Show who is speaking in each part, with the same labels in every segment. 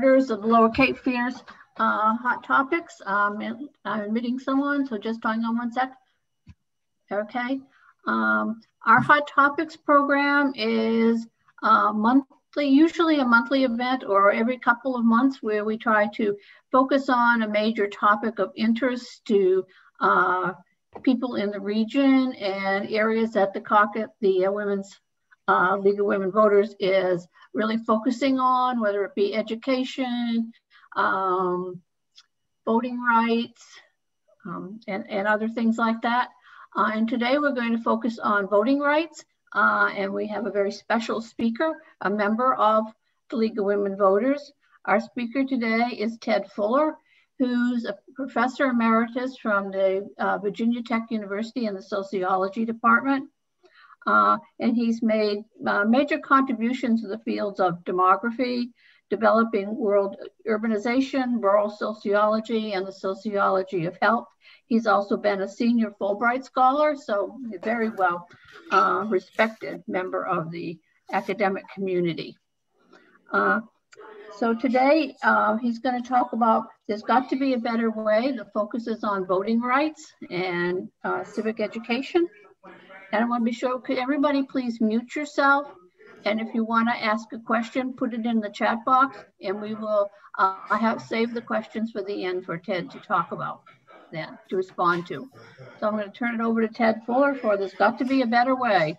Speaker 1: Of the Lower Cape Fears Hot Topics. I'm admitting someone, so just hang on one sec. Okay. Our Hot Topics program is monthly, usually a monthly event or every couple of months, where we try to focus on a major topic of interest to people in the region and areas that the caucus, the Women's League of Women Voters, is really focusing on, whether it be education, voting rights, and other things like that. And today we're going to focus on voting rights. And we have a very special speaker, a member of the League of Women Voters. Our speaker today is Ted Fuller, who's a professor emeritus from the Virginia Tech University in the sociology department. And he's made major contributions to the fields of demography, developing world urbanization, rural sociology, and the sociology of health. He's also been a senior Fulbright scholar, so a very well respected member of the academic community. So today he's going to talk about there's got to be a better way. The focus is on voting rights and civic education. And I want to be sure, could everybody please mute yourself? And if you want to ask a question, put it in the chat box, and we will I have saved the questions for the end for Ted to talk about, then to respond to. So I'm going to turn it over to Ted Fuller for There's Got to Be a Better Way.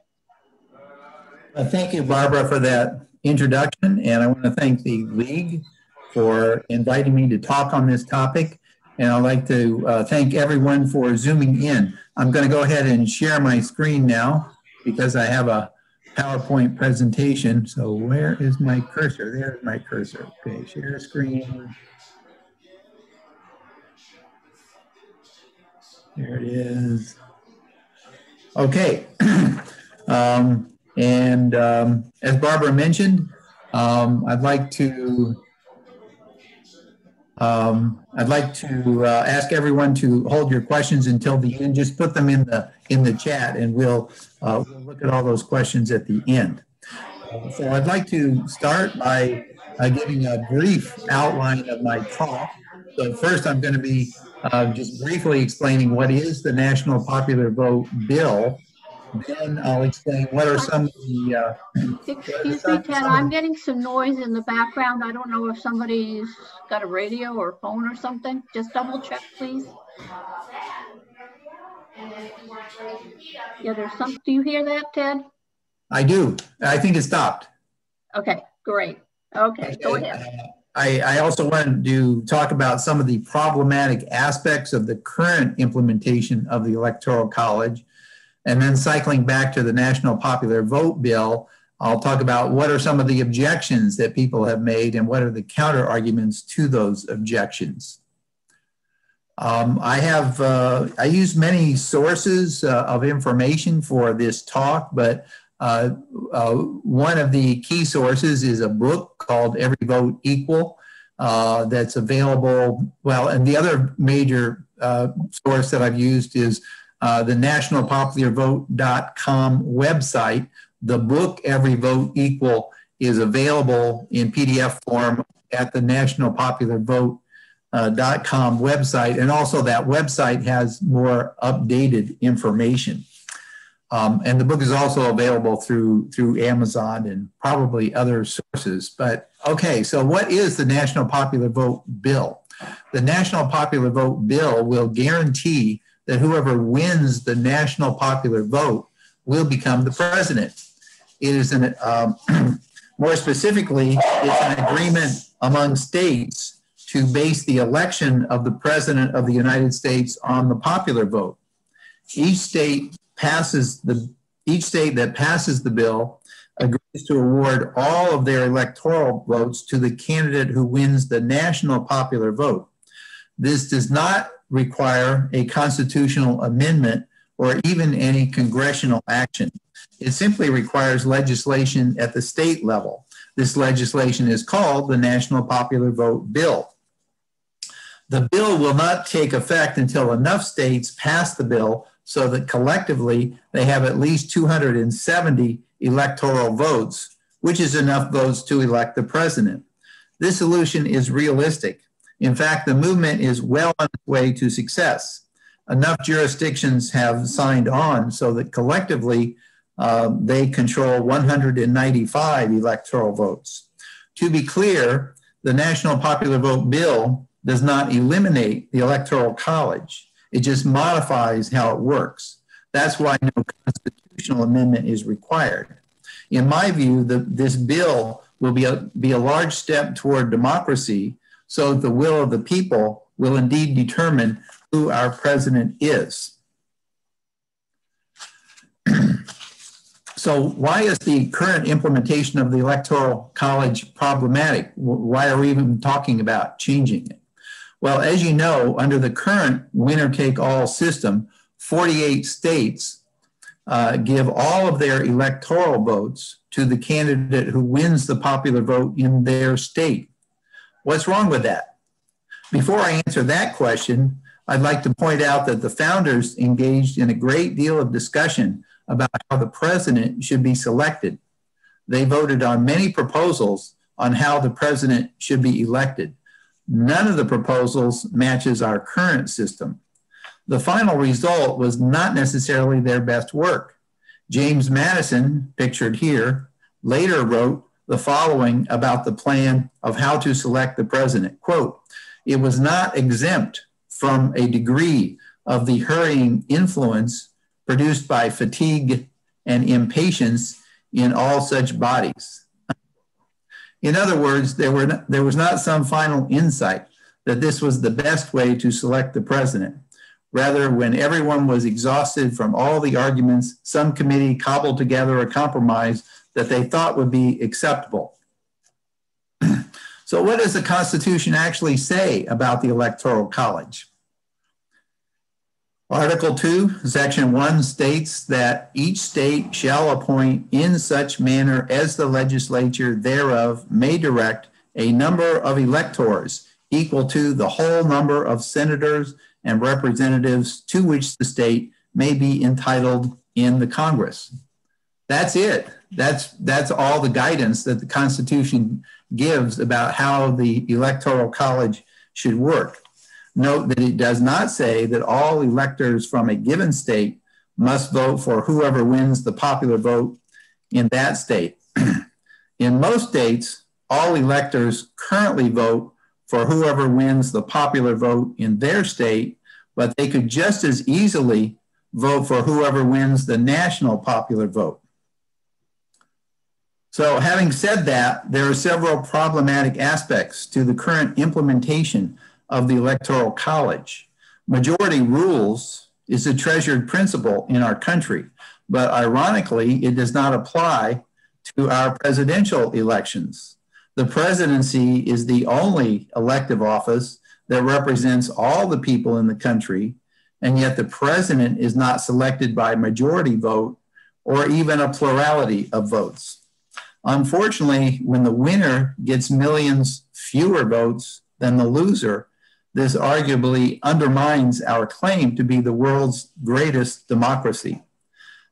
Speaker 2: Thank you, Barbara, for that introduction. And I want to thank the League for inviting me to talk on this topic. And I'd like to thank everyone for zooming in. I'm going to go ahead and share my screen now because I have a PowerPoint presentation. So where is my cursor? There's my cursor. Okay, share screen. There it is. Okay. As Barbara mentioned, I'd like to ask everyone to hold your questions until the end. Just put them in the chat, and we'll look at all those questions at the end. So I'd like to start by giving a brief outline of my talk. So first, I'm going to be just briefly explaining what is the National Popular Vote Bill. Then I'll explain what are some of the...
Speaker 1: Excuse me, Ted, I'm getting some noise in the background. I don't know if somebody's got a radio or a phone or something. Just double check, please. Yeah, there's some... Do you hear that, Ted?
Speaker 2: I do. I think it stopped.
Speaker 1: Okay, great. Okay, go ahead.
Speaker 2: I also wanted to talk about some of the problematic aspects of the current implementation of the Electoral College. And then cycling back to the National Popular Vote Bill, I'll talk about what are some of the objections that people have made and what are the counter arguments to those objections. I use many sources of information for this talk, but one of the key sources is a book called Every Vote Equal that's available. Well, and the other major source that I've used is the nationalpopularvote.com website. The book, Every Vote Equal, is available in PDF form at the nationalpopularvote.com website. And also that website has more updated information. And the book is also available through Amazon and probably other sources. But okay, so what is the National Popular Vote Bill? The National Popular Vote Bill will guarantee that whoever wins the national popular vote will become the president. It is more specifically, it's an agreement among states to base the election of the president of the United States on the popular vote. Each state that passes the bill agrees to award all of their electoral votes to the candidate who wins the national popular vote. This does not require a constitutional amendment or even any congressional action. It simply requires legislation at the state level. This legislation is called the National Popular Vote Bill. The bill will not take effect until enough states pass the bill so that collectively they have at least 270 electoral votes, which is enough votes to elect the president. This solution is realistic. In fact, the movement is well on its way to success. Enough jurisdictions have signed on so that collectively they control 195 electoral votes. To be clear, the National Popular Vote Bill does not eliminate the Electoral College. It just modifies how it works. That's why no constitutional amendment is required. In my view, this bill will be a large step toward democracy, so the will of the people will indeed determine who our president is. So why is the current implementation of the Electoral College problematic? Why are we even talking about changing it? Well, as you know, under the current winner-take-all system, 48 states give all of their electoral votes to the candidate who wins the popular vote in their state. What's wrong with that? Before I answer that question, I'd like to point out that the founders engaged in a great deal of discussion about how the president should be selected. They voted on many proposals on how the president should be elected. None of the proposals matches our current system. The final result was not necessarily their best work. James Madison, pictured here, later wrote the following about the plan of how to select the president. Quote, "It was not exempt from a degree of the hurrying influence produced by fatigue and impatience in all such bodies." In other words, there was not some final insight that this was the best way to select the president. Rather, when everyone was exhausted from all the arguments, some committee cobbled together a compromise that they thought would be acceptable. So what does the Constitution actually say about the Electoral College? Article 2, Section 1 states that each state shall appoint in such manner as the legislature thereof may direct a number of electors equal to the whole number of senators and representatives to which the state may be entitled in the Congress. That's it. That's all the guidance that the Constitution gives about how the Electoral College should work. Note that it does not say that all electors from a given state must vote for whoever wins the popular vote in that state. In most states, all electors currently vote for whoever wins the popular vote in their state, but they could just as easily vote for whoever wins the national popular vote. So having said that, there are several problematic aspects to the current implementation of the Electoral College. Majority rules is a treasured principle in our country, but ironically, it does not apply to our presidential elections. The presidency is the only elective office that represents all the people in the country, and yet the president is not selected by majority vote or even a plurality of votes. Unfortunately, when the winner gets millions fewer votes than the loser, this arguably undermines our claim to be the world's greatest democracy.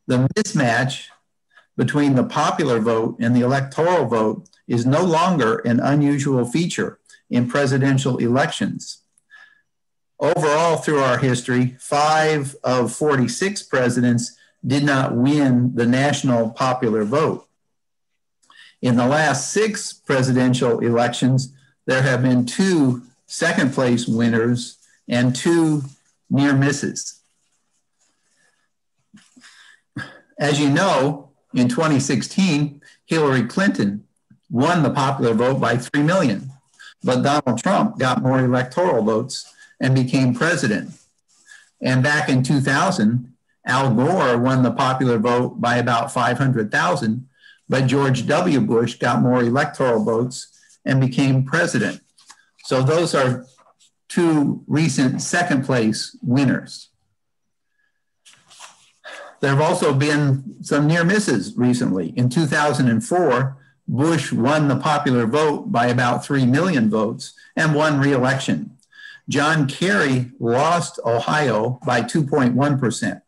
Speaker 2: The mismatch between the popular vote and the electoral vote is no longer an unusual feature in presidential elections. Overall, through our history, 5 of 46 presidents did not win the national popular vote. In the last 6 presidential elections, there have been 2 second place winners and 2 near misses. As you know, in 2016, Hillary Clinton won the popular vote by 3 million, but Donald Trump got more electoral votes and became president. And back in 2000, Al Gore won the popular vote by about 500,000, but George W. Bush got more electoral votes and became president. So those are 2 recent second place winners. There have also been some near misses recently. In 2004, Bush won the popular vote by about 3 million votes and won re-election. John Kerry lost Ohio by 2.1%.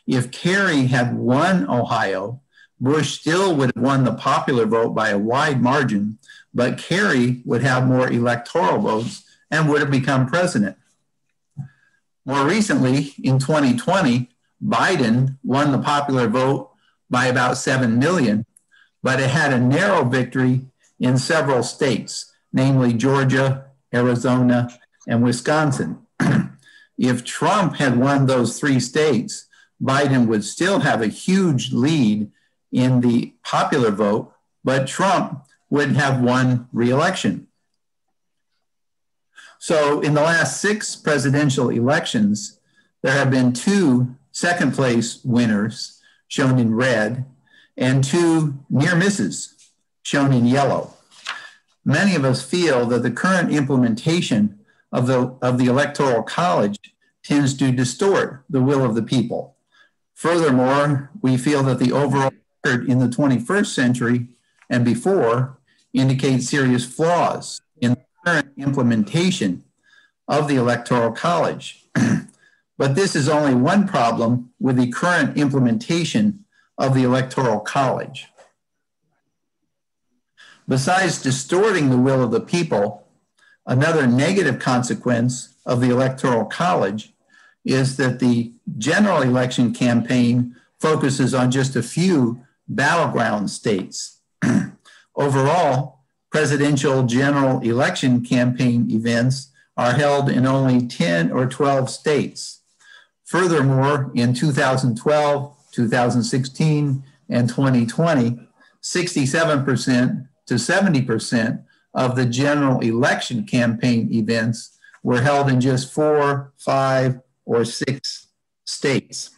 Speaker 2: If Kerry had won Ohio, Bush still would have won the popular vote by a wide margin, but Kerry would have more electoral votes and would have become president. More recently, in 2020, Biden won the popular vote by about 7 million, but it had a narrow victory in several states, namely Georgia, Arizona, and Wisconsin. If Trump had won those 3 states, Biden would still have a huge lead in the popular vote, but Trump would have won re-election. So in the last 6 presidential elections, there have been 2 second place winners, shown in red, and 2 near misses, shown in yellow. Many of us feel that the current implementation of the Electoral College tends to distort the will of the people. Furthermore, we feel that the overall record in the 21st century and before indicates serious flaws in the current implementation of the Electoral College. But this is only one problem with the current implementation of the Electoral College. Besides distorting the will of the people, another negative consequence of the Electoral College is that the general election campaign focuses on just a few battleground states. Overall, presidential general election campaign events are held in only 10 or 12 states. Furthermore, in 2012, 2016, and 2020, 67% to 70% of the general election campaign events were held in just 4, 5, or 6 states.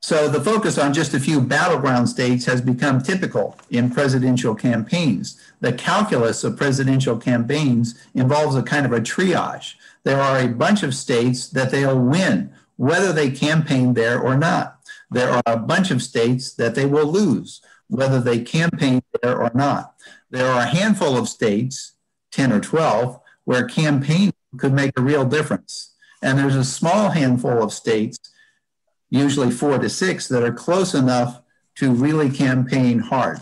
Speaker 2: So the focus on just a few battleground states has become typical in presidential campaigns. The calculus of presidential campaigns involves a kind of a triage. There are a bunch of states that they'll win, whether they campaign there or not. There are a bunch of states that they will lose, whether they campaign there or not. There are a handful of states, 10 or 12, where campaigning could make a real difference. And there's a small handful of states, usually 4 to 6, that are close enough to really campaign hard.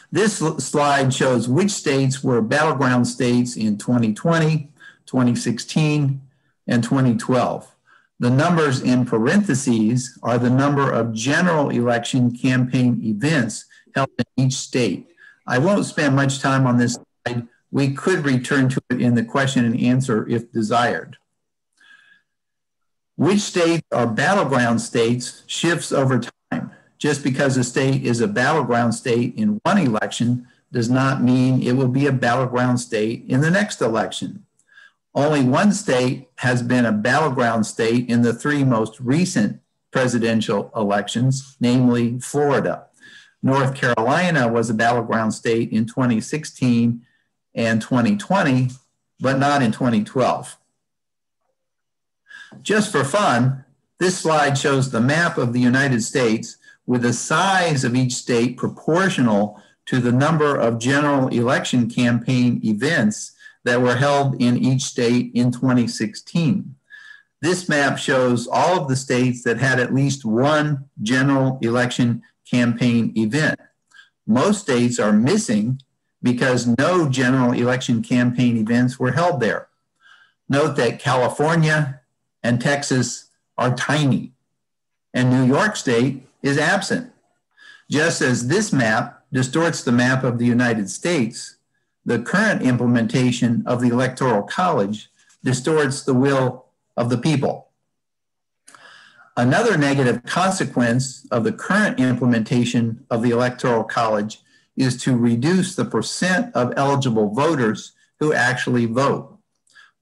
Speaker 2: This slide shows which states were battleground states in 2020, 2016, and 2012. The numbers in parentheses are the number of general election campaign events held in each state. I won't spend much time on this slide. We could return to it in the question and answer if desired. Which states are battleground states shifts over time. Just because a state is a battleground state in one election does not mean it will be a battleground state in the next election. Only one state has been a battleground state in the 3 most recent presidential elections, namely Florida. North Carolina was a battleground state in 2016 and 2020, but not in 2012. Just for fun, this slide shows the map of the United States with the size of each state proportional to the number of general election campaign events that were held in each state in 2016. This map shows all of the states that had at least one general election campaign event. Most states are missing because no general election campaign events were held there. Note that California and Texas are tiny, and New York State is absent. Just as this map distorts the map of the United States, the current implementation of the Electoral College distorts the will of the people. Another negative consequence of the current implementation of the Electoral College is to reduce the percent of eligible voters who actually vote.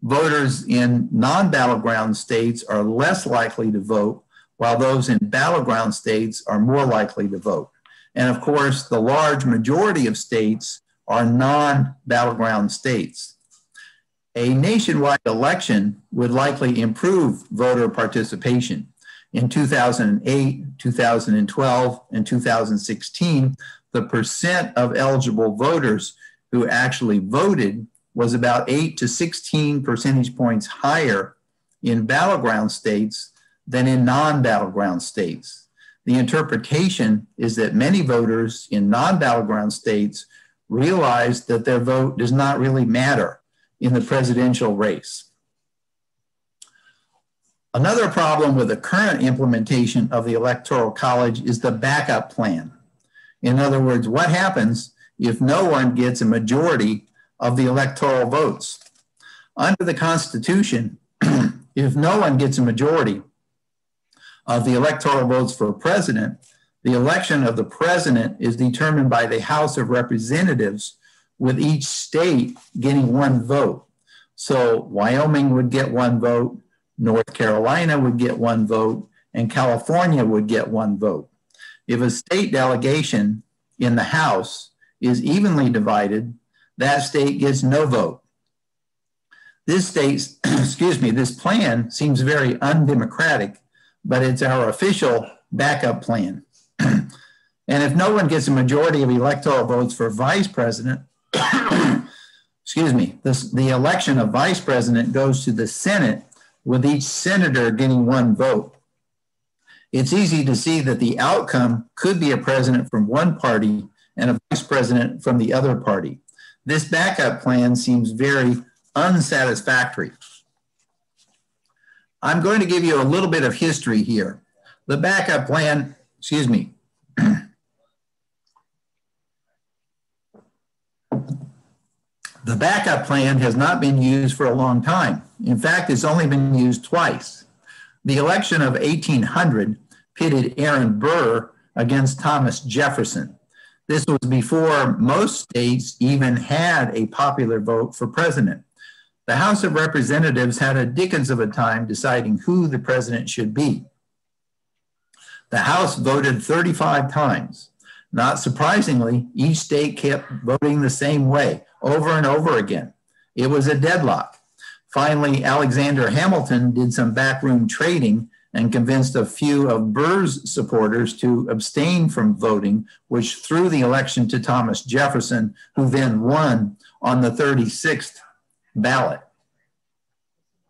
Speaker 2: Voters in non-battleground states are less likely to vote, while those in battleground states are more likely to vote. And of course, the large majority of states are non-battleground states. A nationwide election would likely improve voter participation. In 2008, 2012, and 2016, the percent of eligible voters who actually voted was about 8 to 16 percentage points higher in battleground states than in non-battleground states. The interpretation is that many voters in non-battleground states realize that their vote does not really matter in the presidential race. Another problem with the current implementation of the Electoral College is the backup plan. In other words, what happens if no one gets a majority of the electoral votes? Under the Constitution, if no one gets a majority of the electoral votes for president, the election of the president is determined by the House of Representatives, with each state getting one vote. So Wyoming would get one vote, North Carolina would get one vote, and California would get one vote. If a state delegation in the House is evenly divided, that state gets no vote. This state's, this plan seems very undemocratic, but it's our official backup plan. And if no one gets a majority of electoral votes for vice president, the election of vice president goes to the Senate, with each senator getting one vote. It's easy to see that the outcome could be a president from one party and a vice president from the other party. This backup plan seems very unsatisfactory. I'm going to give you a little bit of history here. The backup plan, the backup plan has not been used for a long time. In fact, it's only been used twice. The election of 1800 pitted Aaron Burr against Thomas Jefferson. This was before most states even had a popular vote for president. The House of Representatives had a dickens of a time deciding who the president should be. The House voted 35 times. Not surprisingly, each state kept voting the same way over and over again. It was a deadlock. Finally, Alexander Hamilton did some backroom trading and convinced a few of Burr's supporters to abstain from voting, which threw the election to Thomas Jefferson, who then won on the 36th ballot.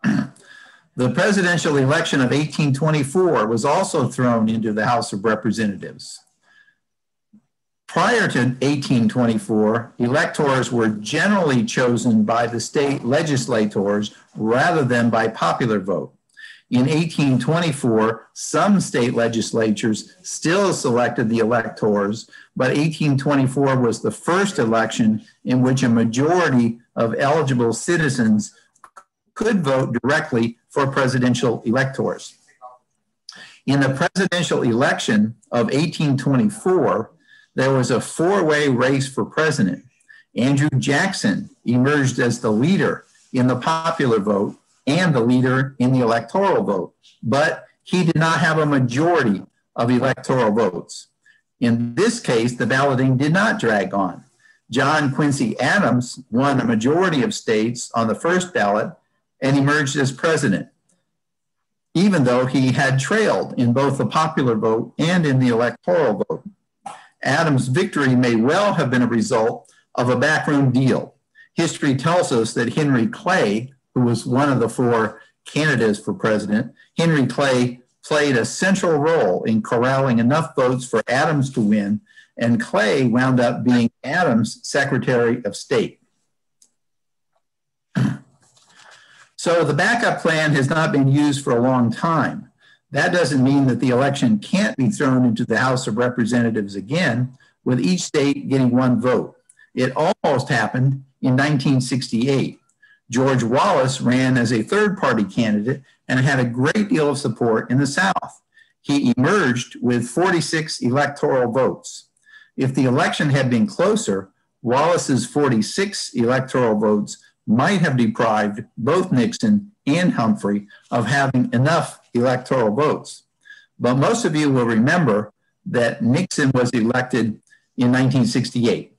Speaker 2: The presidential election of 1824 was also thrown into the House of Representatives. Prior to 1824, electors were generally chosen by the state legislators rather than by popular vote. In 1824, some state legislatures still selected the electors, but 1824 was the first election in which a majority of eligible citizens could vote directly for presidential electors. In the presidential election of 1824, there was a four-way race for president. Andrew Jackson emerged as the leader in the popular vote and the leader in the electoral vote, but he did not have a majority of electoral votes. In this case, the balloting did not drag on. John Quincy Adams won a majority of states on the first ballot and emerged as president, even though he had trailed in both the popular vote and in the electoral vote. Adams' victory may well have been a result of a backroom deal. History tells us that Henry Clay, who was one of the four candidates for president, Henry Clay played a central role in corralling enough votes for Adams to win, and Clay wound up being Adams' Secretary of State. So the backup plan has not been used for a long time. That doesn't mean that the election can't be thrown into the House of Representatives again, with each state getting one vote. It almost happened in 1968. George Wallace ran as a third-party candidate and had a great deal of support in the South. He emerged with 46 electoral votes. If the election had been closer, Wallace's 46 electoral votes might have deprived both Nixon and Humphrey of having enough electoral votes. But most of you will remember that Nixon was elected in 1968.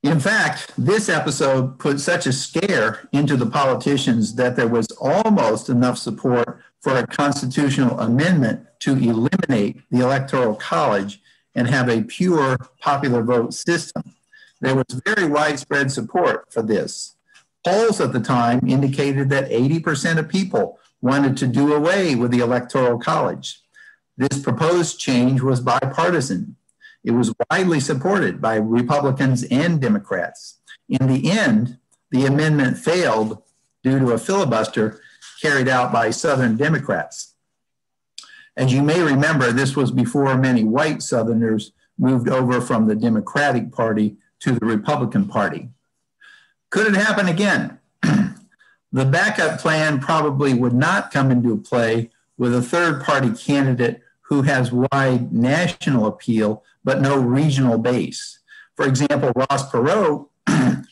Speaker 2: In fact, this episode put such a scare into the politicians that there was almost enough support for a constitutional amendment to eliminate the Electoral College and have a pure popular vote system. There was very widespread support for this. Polls at the time indicated that 80% of people wanted to do away with the Electoral College. This proposed change was bipartisan. It was widely supported by Republicans and Democrats. In the end, the amendment failed due to a filibuster carried out by Southern Democrats. As you may remember, this was before many white Southerners moved over from the Democratic Party to the Republican Party. Could it happen again? The backup plan probably would not come into play with a third-party candidate who has wide national appeal but no regional base. For example, Ross Perot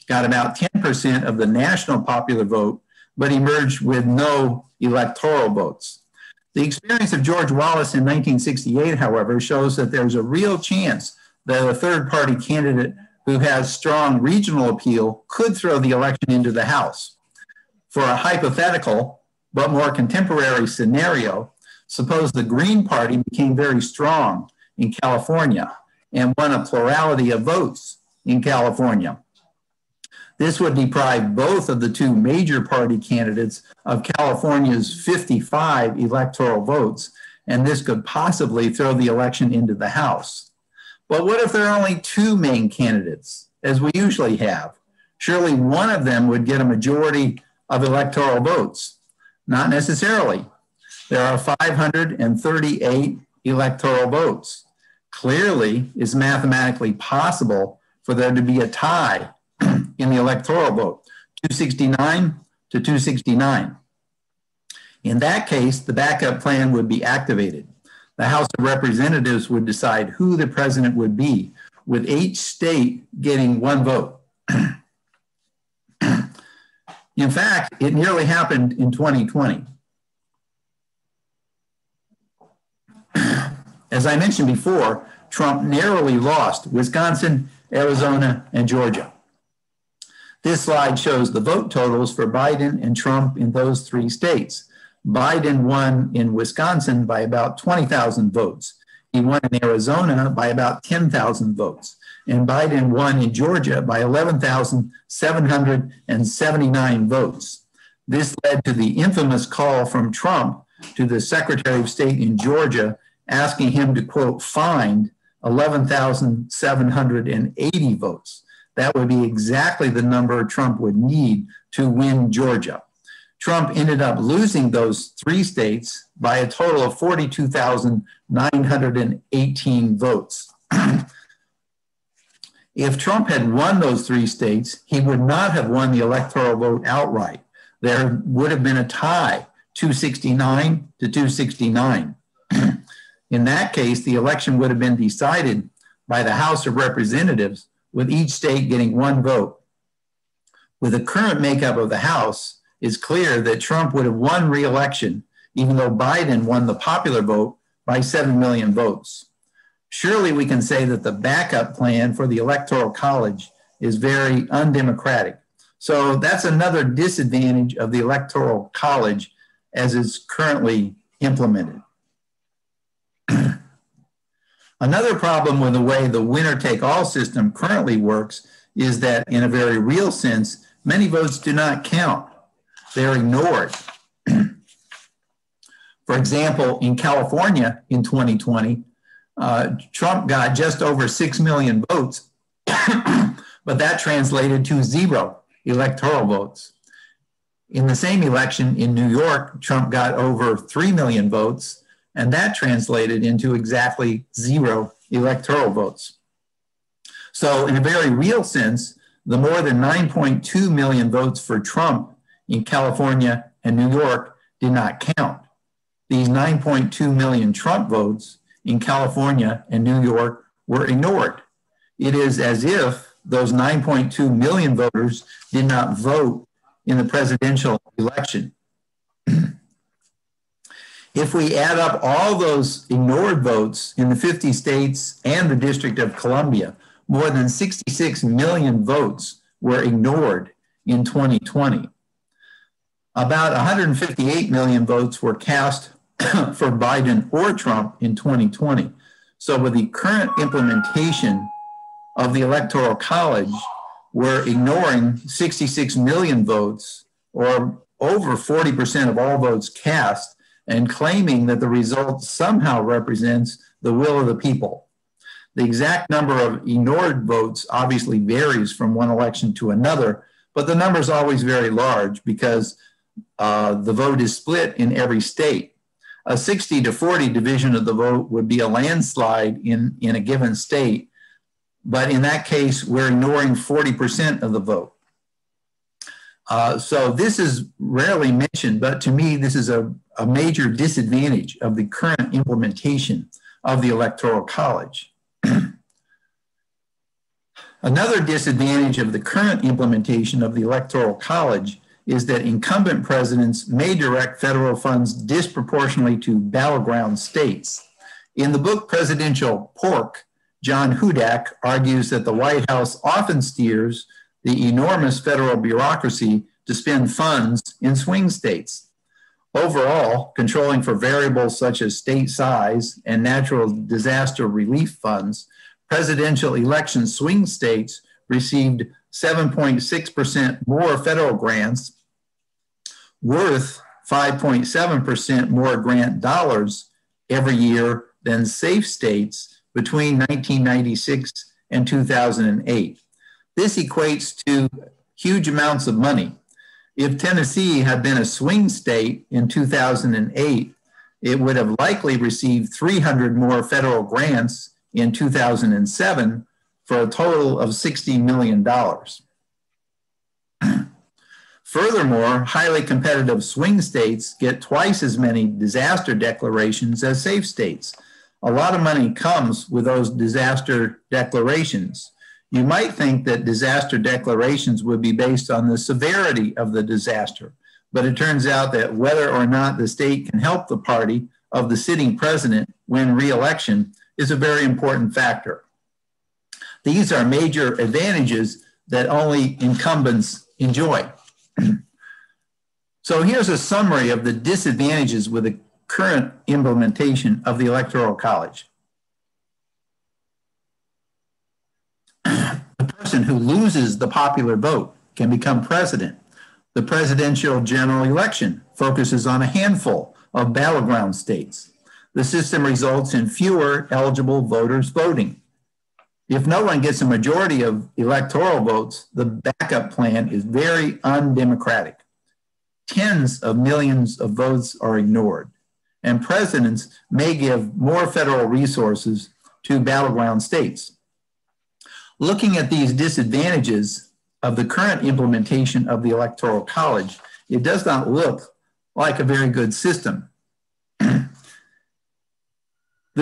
Speaker 2: got about 10% of the national popular vote, but emerged with no electoral votes. The experience of George Wallace in 1968, however, shows that there's a real chance that a third-party candidate who has strong regional appeal could throw the election into the House. For a hypothetical but more contemporary scenario, suppose the Green Party became very strong in California and won a plurality of votes in California. This would deprive both of the two major party candidates of California's 55 electoral votes, and this could possibly throw the election into the House. But what if there are only two main candidates, as we usually have? Surely one of them would get a majority of electoral votes. Not necessarily. There are 538 electoral votes. Clearly, it's mathematically possible for there to be a tie in the electoral vote, 269 to 269. In that case, the backup plan would be activated. The House of Representatives would decide who the president would be, with each state getting one vote. In fact, it nearly happened in 2020. As I mentioned before, Trump narrowly lost Wisconsin, Arizona, and Georgia. This slide shows the vote totals for Biden and Trump in those three states. Biden won in Wisconsin by about 20,000 votes. He won in Arizona by about 10,000 votes. And Biden won in Georgia by 11,779 votes. This led to the infamous call from Trump to the Secretary of State in Georgia, asking him to, quote, find 11,780 votes. That would be exactly the number Trump would need to win Georgia. Trump ended up losing those three states by a total of 42,918 votes. If Trump had won those three states, he would not have won the electoral vote outright. There would have been a tie, 269 to 269. In that case, the election would have been decided by the House of Representatives, with each state getting one vote. With the current makeup of the House, it's clear that Trump would have won re-election, even though Biden won the popular vote by 7 million votes. Surely we can say that the backup plan for the Electoral College is very undemocratic. So that's another disadvantage of the Electoral College as it's currently implemented. Another problem with the way the winner-take-all system currently works is that, in a very real sense, many votes do not count. They're ignored. For example, in California in 2020, Trump got just over 6 million votes, but that translated to 0 electoral votes. In the same election in New York, Trump got over 3 million votes, and that translated into exactly 0 electoral votes. So in a very real sense, the more than 9.2 million votes for Trump in California and New York did not count. These 9.2 million Trump votes in California and New York were ignored. It is as if those 9.2 million voters did not vote in the presidential election. If we add up all those ignored votes in the 50 states and the District of Columbia, more than 66 million votes were ignored in 2020. About 158 million votes were cast for Biden or Trump in 2020. So with the current implementation of the Electoral College, we're ignoring 66 million votes, or over 40% of all votes cast, and claiming that the result somehow represents the will of the people. The exact number of ignored votes obviously varies from one election to another, but the number is always very large because the vote is split in every state. A 60-40 division of the vote would be a landslide in a given state, but in that case, we're ignoring 40% of the vote. So this is rarely mentioned, but to me, this is a major disadvantage of the current implementation of the Electoral College. Another disadvantage of the current implementation of the Electoral College is that incumbent presidents may direct federal funds disproportionately to battleground states. In the book Presidential Pork, John Hudak argues that the White House often steers the enormous federal bureaucracy to spend funds in swing states. Overall, controlling for variables such as state size and natural disaster relief funds, presidential election swing states received 7.6% more federal grants, worth 5.7% more grant dollars every year than safe states between 1996 and 2008. This equates to huge amounts of money. If Tennessee had been a swing state in 2008, it would have likely received 300 more federal grants in 2007 for a total of $60 million. Furthermore, highly competitive swing states get twice as many disaster declarations as safe states. A lot of money comes with those disaster declarations. You might think that disaster declarations would be based on the severity of the disaster, but it turns out that whether or not the state can help the party of the sitting president win re-election is a very important factor. These are major advantages that only incumbents enjoy. So here's a summary of the disadvantages with the current implementation of the Electoral College. The person who loses the popular vote can become president. The presidential general election focuses on a handful of battleground states. The system results in fewer eligible voters voting. If no one gets a majority of electoral votes, the backup plan is very undemocratic. Tens of millions of votes are ignored, and presidents may give more federal resources to battleground states. Looking at these disadvantages of the current implementation of the Electoral College, it does not look like a very good system. The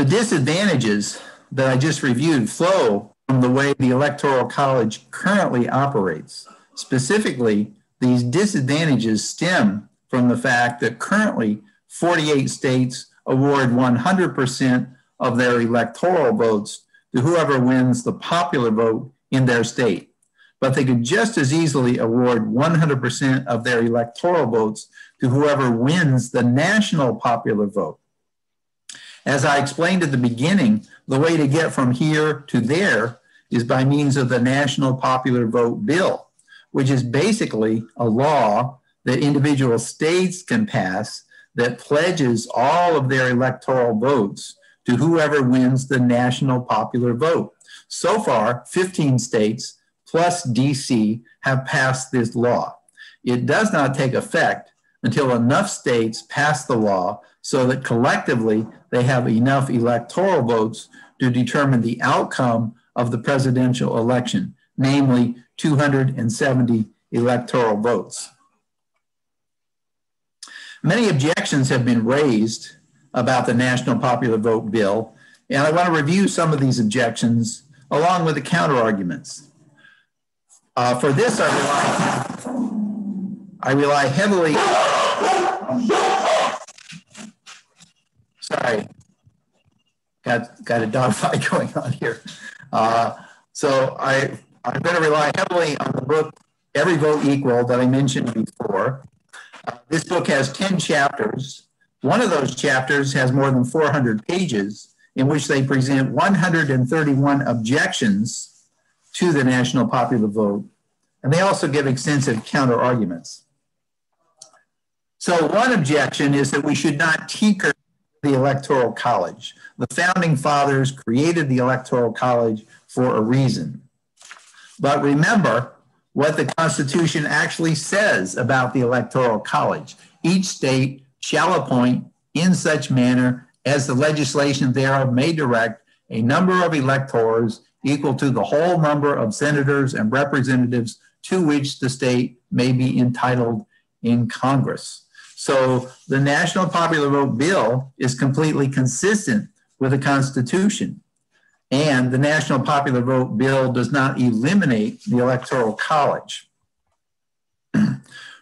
Speaker 2: disadvantages that I just reviewed flow from the way the Electoral College currently operates. Specifically, these disadvantages stem from the fact that currently 48 states award 100% of their electoral votes to whoever wins the popular vote in their state. But they could just as easily award 100% of their electoral votes to whoever wins the national popular vote. As I explained at the beginning, the way to get from here to there is by means of the National Popular Vote Bill, which is basically a law that individual states can pass that pledges all of their electoral votes to whoever wins the national popular vote. So far, 15 states plus DC have passed this law. It does not take effect until enough states pass the law so that collectively they have enough electoral votes to determine the outcome of the presidential election, namely 270 electoral votes. Many objections have been raised about the National Popular Vote Bill, and I want to review some of these objections along with the counter-arguments. For this, I rely heavily. Sorry, got a dog fight going on here. So I'm going to rely heavily on the book Every Vote Equal that I mentioned before. This book has 10 chapters. One of those chapters has more than 400 pages in which they present 131 objections to the national popular vote. And they also give extensive counter arguments. So one objection is that we should not tinker the Electoral College. The founding fathers created the Electoral College for a reason. But remember what the Constitution actually says about the Electoral College. Each state shall appoint in such manner as the legislation thereof may direct a number of electors equal to the whole number of senators and representatives to which the state may be entitled in Congress. So the National Popular Vote Bill is completely consistent with the Constitution. And the National Popular Vote Bill does not eliminate the Electoral College.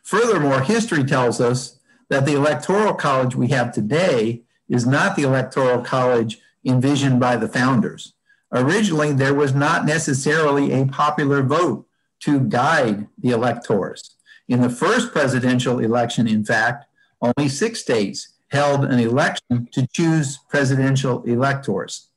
Speaker 2: Furthermore, history tells us that the Electoral College we have today is not the Electoral College envisioned by the founders. Originally, there was not necessarily a popular vote to guide the electors. In the first presidential election, in fact, only 6 states held an election to choose presidential electors.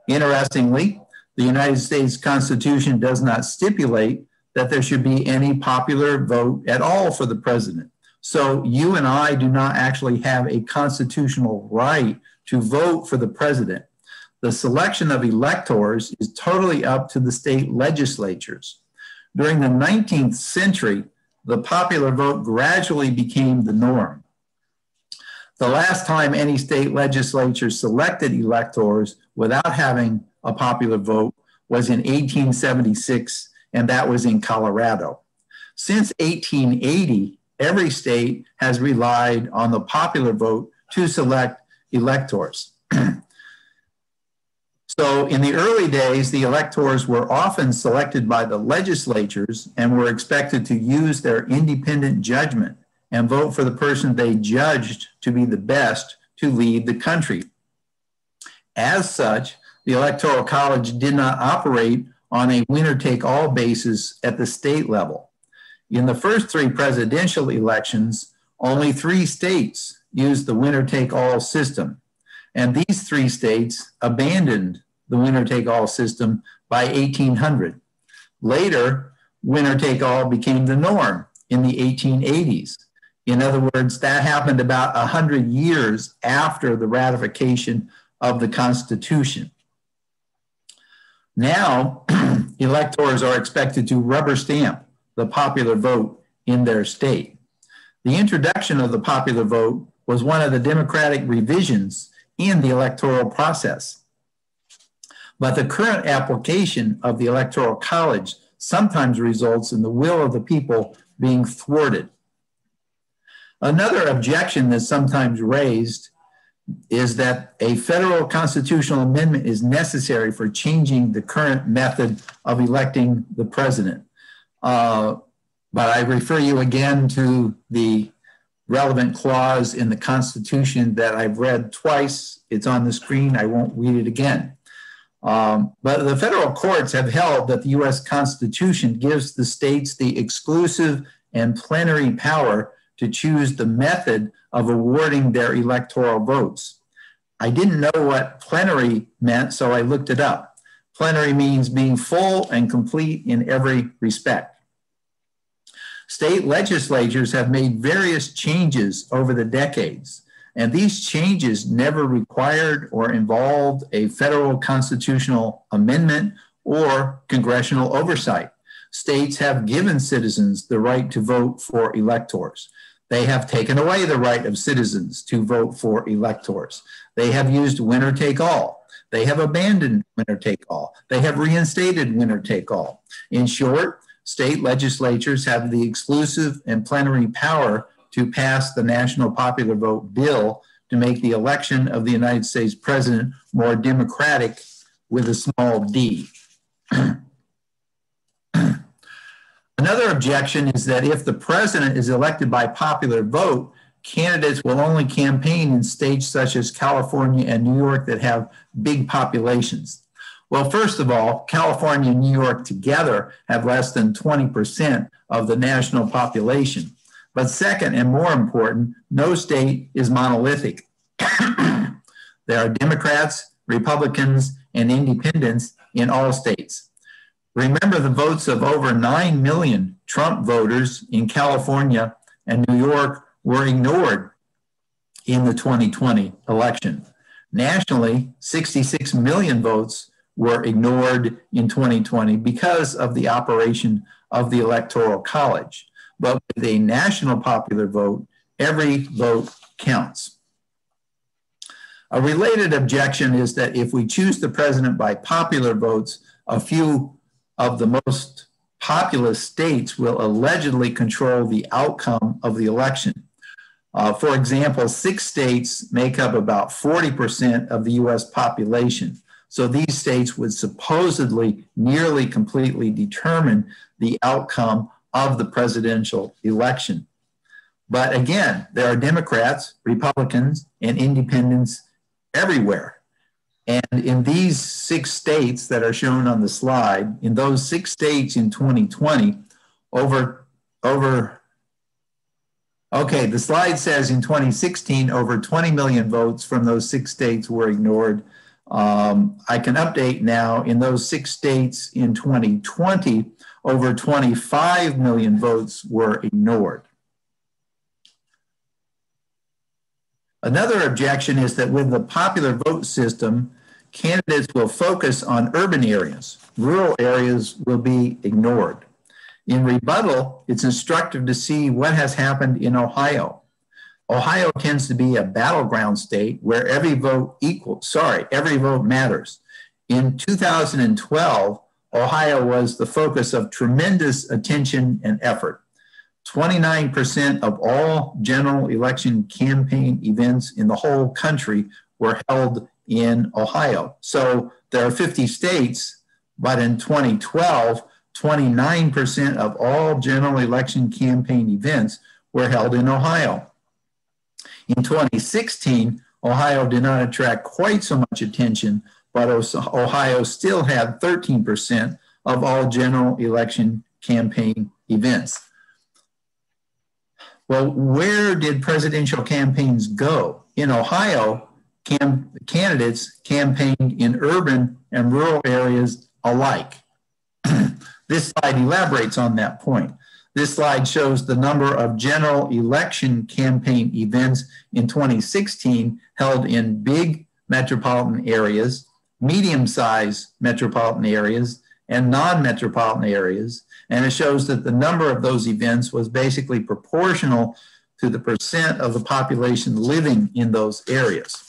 Speaker 2: Interestingly, the United States Constitution does not stipulate that there should be any popular vote at all for the president. So you and I do not actually have a constitutional right to vote for the president. The selection of electors is totally up to the state legislatures. During the 19th century, the popular vote gradually became the norm. The last time any state legislature selected electors without having a popular vote was in 1876, and that was in Colorado. Since 1880, every state has relied on the popular vote to select electors. So in the early days, the electors were often selected by the legislatures and were expected to use their independent judgment and vote for the person they judged to be the best to lead the country. As such, the Electoral College did not operate on a winner-take-all basis at the state level. In the first 3 presidential elections, only 3 states used the winner-take-all system, and these 3 states abandoned the winner-take-all system by 1800. Later, winner-take-all became the norm in the 1880s. In other words, that happened about 100 years after the ratification of the Constitution. Now, electors are expected to rubber stamp the popular vote in their state. The introduction of the popular vote was one of the democratic revisions in the electoral process. But the current application of the Electoral College sometimes results in the will of the people being thwarted. Another objection that's sometimes raised is that a federal constitutional amendment is necessary for changing the current method of electing the president. But I refer you again to the relevant clause in the Constitution that I've read twice. It's on the screen. I won't read it again. But the federal courts have held that the U.S. Constitution gives the states the exclusive and plenary power to choose the method of awarding their electoral votes. I didn't know what plenary meant, so I looked it up. Plenary means being full and complete in every respect. State legislatures have made various changes over the decades, and these changes never required or involved a federal constitutional amendment or congressional oversight. States have given citizens the right to vote for electors. They have taken away the right of citizens to vote for electors. They have used winner-take-all. They have abandoned winner-take-all. They have reinstated winner-take-all. In short, state legislatures have the exclusive and plenary power to pass the National Popular Vote Bill to make the election of the United States president more democratic with a small d. Another objection is that if the president is elected by popular vote, candidates will only campaign in states such as California and New York that have big populations. Well, first of all, California and New York together have less than 20% of the national population. But second, and more important, no state is monolithic. There are Democrats, Republicans, and independents in all states. Remember, the votes of over 9 million Trump voters in California and New York were ignored in the 2020 election. Nationally, 66 million votes were ignored in 2020 because of the operation of the Electoral College. But with a national popular vote, every vote counts. A related objection is that if we choose the president by popular votes, a few of the most populous states will allegedly control the outcome of the election. For example, 6 states make up about 40% of the US population. So these states would supposedly nearly completely determine the outcome of the presidential election. But again, there are Democrats, Republicans, and independents everywhere. And in these 6 states that are shown on the slide, in those 6 states in 2020, okay, the slide says in 2016, over 20 million votes from those 6 states were ignored. I can update now, in those 6 states in 2020, over 25 million votes were ignored. Another objection is that with the popular vote system, candidates will focus on urban areas. Rural areas will be ignored. In rebuttal, it's instructive to see what has happened in Ohio. Ohio tends to be a battleground state where every vote matters. In 2012, Ohio was the focus of tremendous attention and effort. 29% of all general election campaign events in the whole country were held in Ohio. So there are 50 states, but in 2012, 29% of all general election campaign events were held in Ohio. In 2016, Ohio did not attract quite so much attention, but Ohio still had 13% of all general election campaign events. Well, where did presidential campaigns go? In Ohio, candidates campaigned in urban and rural areas alike. This slide elaborates on that point. This slide shows the number of general election campaign events in 2016 held in big metropolitan areas, medium-sized metropolitan areas, and non-metropolitan areas. And it shows that the number of those events was basically proportional to the percent of the population living in those areas.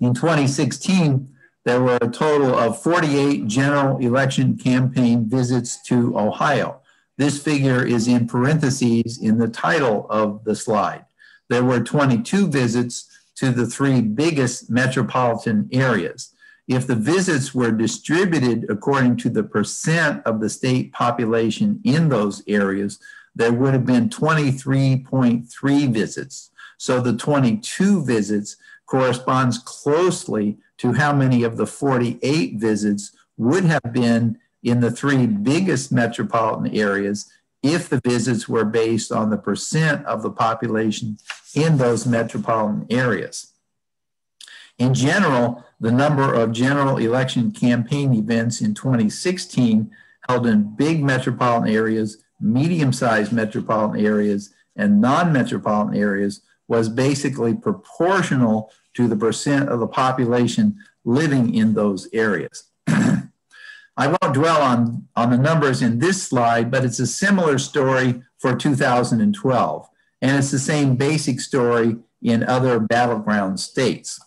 Speaker 2: In 2016, there were a total of 48 general election campaign visits to Ohio. This figure is in parentheses in the title of the slide. There were 22 visits to the 3 biggest metropolitan areas. If the visits were distributed according to the percent of the state population in those areas, there would have been 23.3 visits. So the 22 visits corresponds closely to how many of the 48 visits would have been in the 3 biggest metropolitan areas if the visits were based on the percent of the population in those metropolitan areas. In general, the number of general election campaign events in 2016 held in big metropolitan areas, medium-sized metropolitan areas, and non-metropolitan areas was basically proportional to the percent of the population living in those areas. I won't dwell on the numbers in this slide, but it's a similar story for 2012. And it's the same basic story in other battleground states.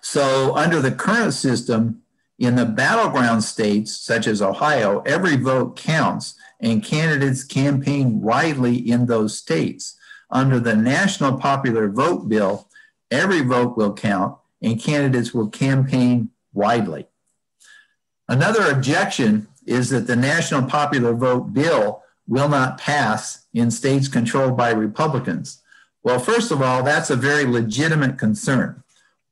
Speaker 2: So under the current system, in the battleground states, such as Ohio, every vote counts and candidates campaign widely in those states. Under the National Popular Vote Bill, every vote will count and candidates will campaign widely. Another objection is that the National Popular Vote Bill will not pass in states controlled by Republicans. Well, first of all, that's a very legitimate concern.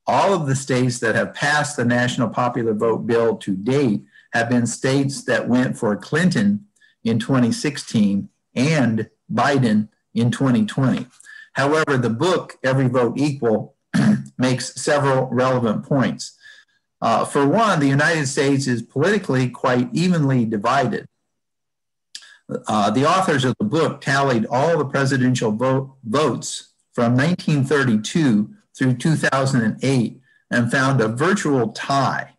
Speaker 2: All of the states that have passed the National Popular Vote Bill to date have been states that went for Clinton in 2016 and Biden in 2020. However, the book, Every Vote Equal, makes several relevant points. For one, the United States is politically quite evenly divided. The authors of the book tallied all the presidential votes from 1932 through 2008 and found a virtual tie.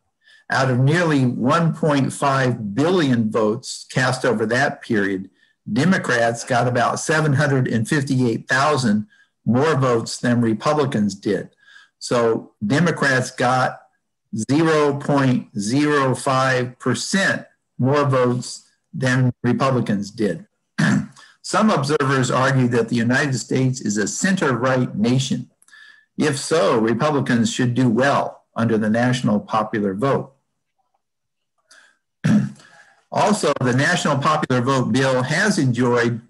Speaker 2: Out of nearly 1.5 billion votes cast over that period, Democrats got about 758,000 more votes than Republicans did. So Democrats got 0.05% more votes than Republicans did. Some observers argue that the United States is a center-right nation. If so, Republicans should do well under the national popular vote. Also, the national popular vote bill has enjoyed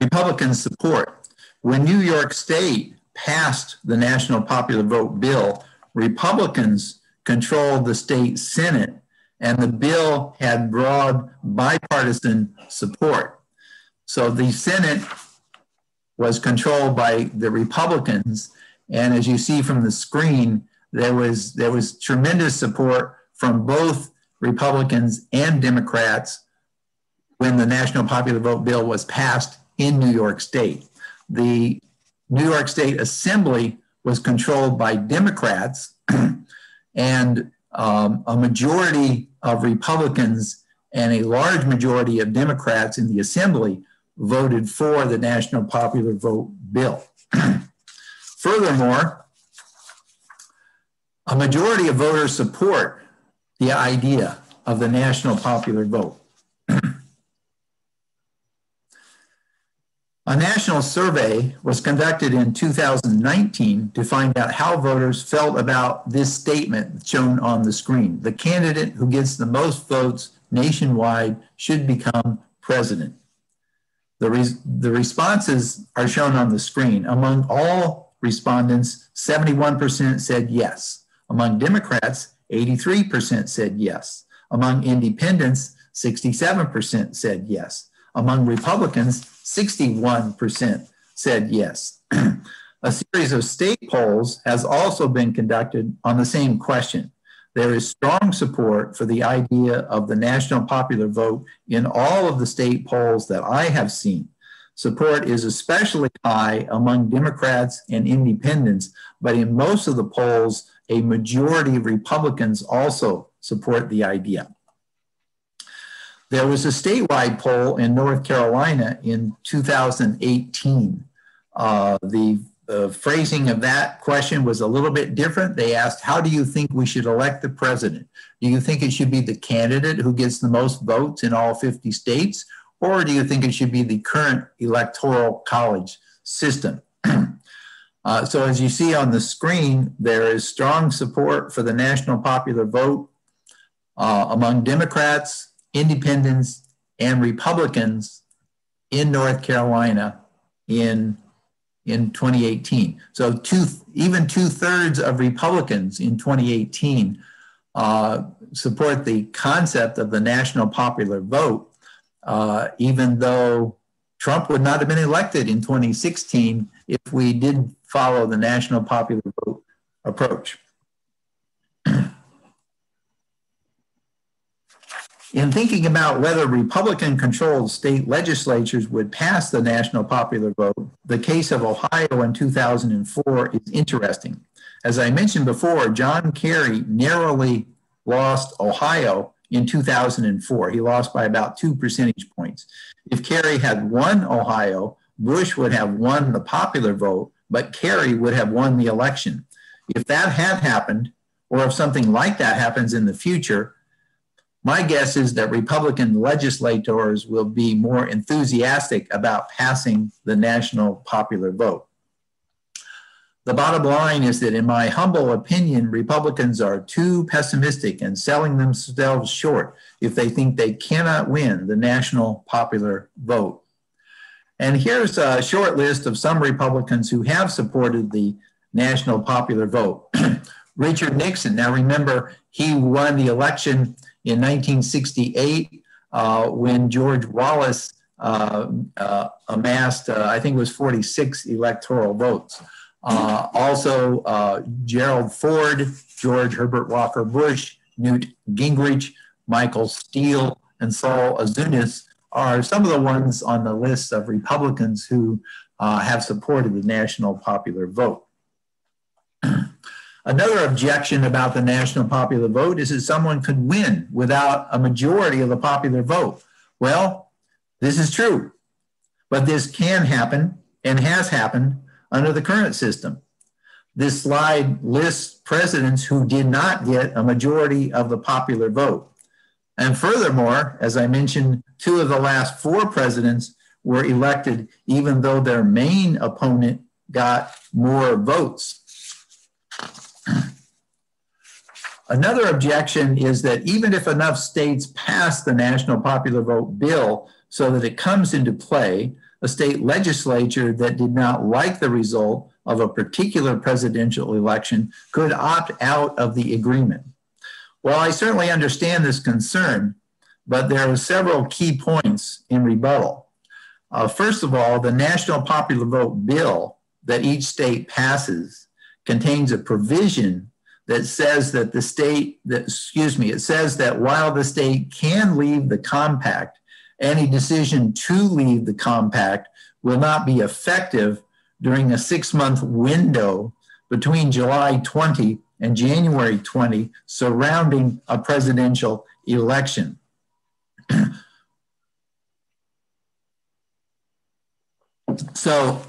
Speaker 2: Republican support. When New York State passed the national popular vote bill, Republicans controlled the state Senate, and the bill had broad bipartisan support. So the Senate was controlled by the Republicans, and as you see from the screen, there was tremendous support from both Republicans and Democrats when the national popular vote bill was passed in New York State. The New York State Assembly was controlled by Democrats, and a majority of Republicans and a large majority of Democrats in the Assembly voted for the national popular vote bill. Furthermore, a majority of voters support the idea of the national popular vote. A national survey was conducted in 2019 to find out how voters felt about this statement shown on the screen. The candidate who gets the most votes nationwide should become president. The responses are shown on the screen. Among all respondents, 71% said yes. Among Democrats, 83% said yes. Among independents, 67% said yes. Among Republicans, 61% said yes. A series of state polls has also been conducted on the same question. There is strong support for the idea of the national popular vote in all of the state polls that I have seen. Support is especially high among Democrats and independents, but in most of the polls, a majority of Republicans also support the idea. There was a statewide poll in North Carolina in 2018. The phrasing of that question was a little bit different. They asked, how do you think we should elect the president? Do you think it should be the candidate who gets the most votes in all 50 states? Or do you think it should be the current electoral college system? So as you see on the screen, there is strong support for the national popular vote among Democrats, independents, and Republicans in North Carolina in 2018. So even 2/3 of Republicans in 2018 support the concept of the national popular vote, even though Trump would not have been elected in 2016 if we did follow the national popular vote approach. In thinking about whether Republican-controlled state legislatures would pass the national popular vote, the case of Ohio in 2004 is interesting. As I mentioned before, John Kerry narrowly lost Ohio in 2004. He lost by about 2 percentage points. If Kerry had won Ohio, Bush would have won the popular vote, but Kerry would have won the election. If that had happened, or if something like that happens in the future, my guess is that Republican legislators will be more enthusiastic about passing the national popular vote. The bottom line is that, in my humble opinion, Republicans are too pessimistic and selling themselves short if they think they cannot win the national popular vote. And here's a short list of some Republicans who have supported the national popular vote. Richard Nixon, now remember, he won the election in 1968 when George Wallace amassed, I think it was 46 electoral votes. Also, Gerald Ford, George Herbert Walker Bush, Newt Gingrich, Michael Steele, and Saul Azunis are some of the ones on the list of Republicans who have supported the national popular vote. Another objection about the national popular vote is that someone could win without a majority of the popular vote. Well, this is true, but this can happen and has happened under the current system. This slide lists presidents who did not get a majority of the popular vote. And furthermore, as I mentioned, 2 of the last 4 presidents were elected even though their main opponent got more votes. Another objection is that even if enough states pass the national popular vote bill so that it comes into play, a state legislature that did not like the result of a particular presidential election could opt out of the agreement. Well, I certainly understand this concern, but there are several key points in rebuttal. First of all, the national popular vote bill that each state passes contains a provision that says that it says that while the state can leave the compact, any decision to leave the compact will not be effective during a 6-month window between July 20 and January 20 surrounding a presidential election. So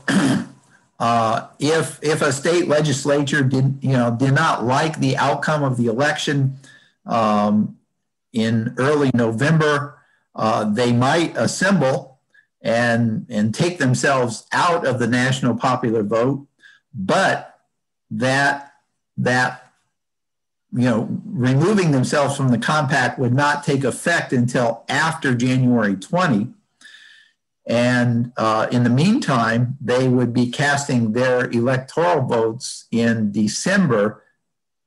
Speaker 2: if a state legislature did not like the outcome of the election in early November, they might assemble and take themselves out of the national popular vote, but removing themselves from the compact would not take effect until after January 20. And in the meantime, they would be casting their electoral votes in December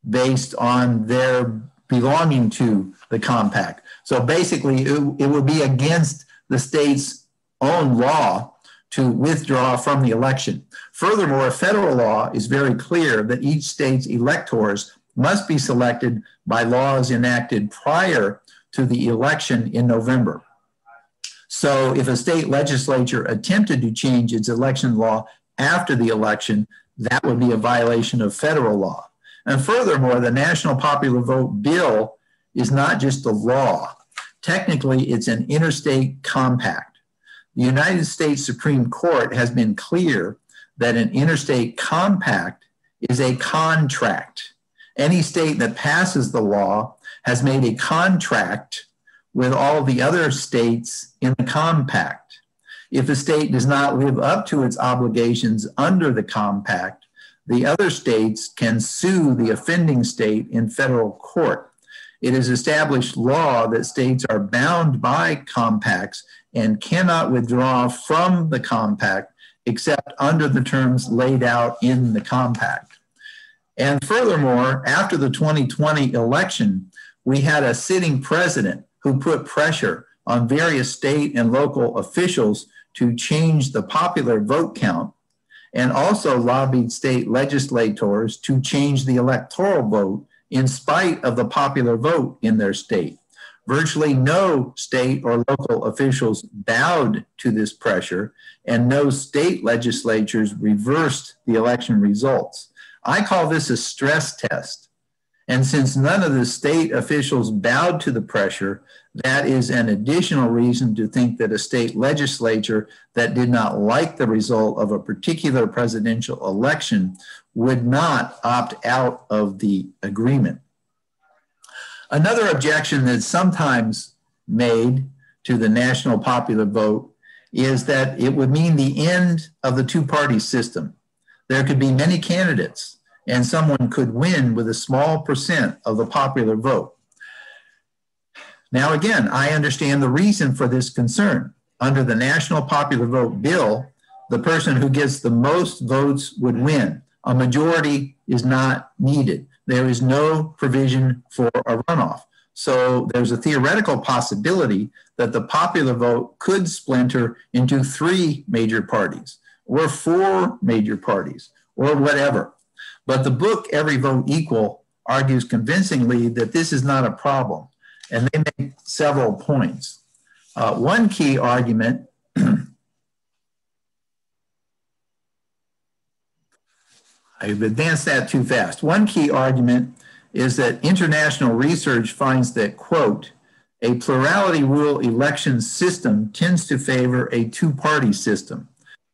Speaker 2: based on their belonging to the compact. So basically, it would be against the state's own law to withdraw from the election. Furthermore, federal law is very clear that each state's electors must be selected by laws enacted prior to the election in November. So if a state legislature attempted to change its election law after the election, that would be a violation of federal law. And furthermore, the national popular vote bill is not just a law. Technically, it's an interstate compact. The United States Supreme Court has been clear that an interstate compact is a contract. Any state that passes the law has made a contract with all the other states in the compact. If a state does not live up to its obligations under the compact, the other states can sue the offending state in federal court. It is established law that states are bound by compacts and cannot withdraw from the compact except under the terms laid out in the compact. And furthermore, after the 2020 election, we had a sitting president who put pressure on various state and local officials to change the popular vote count, and also lobbied state legislators to change the electoral vote in spite of the popular vote in their state. Virtually no state or local officials bowed to this pressure, and no state legislatures reversed the election results. I call this a stress test. And since none of the state officials bowed to the pressure, that is an additional reason to think that a state legislature that did not like the result of a particular presidential election would not opt out of the agreement. Another objection that's sometimes made to the national popular vote is that it would mean the end of the two-party system. There could be many candidates, and someone could win with a small percent of the popular vote. Now, again, I understand the reason for this concern. Under the national popular vote bill, the person who gets the most votes would win. A majority is not needed. There is no provision for a runoff. So there's a theoretical possibility that the popular vote could splinter into 3 major parties or 4 major parties or whatever. But the book, Every Vote Equal, argues convincingly that this is not a problem. And they make several points. One key argument I've advanced that too fast. One key argument is that international research finds that, quote, a plurality rule election system tends to favor a two-party system.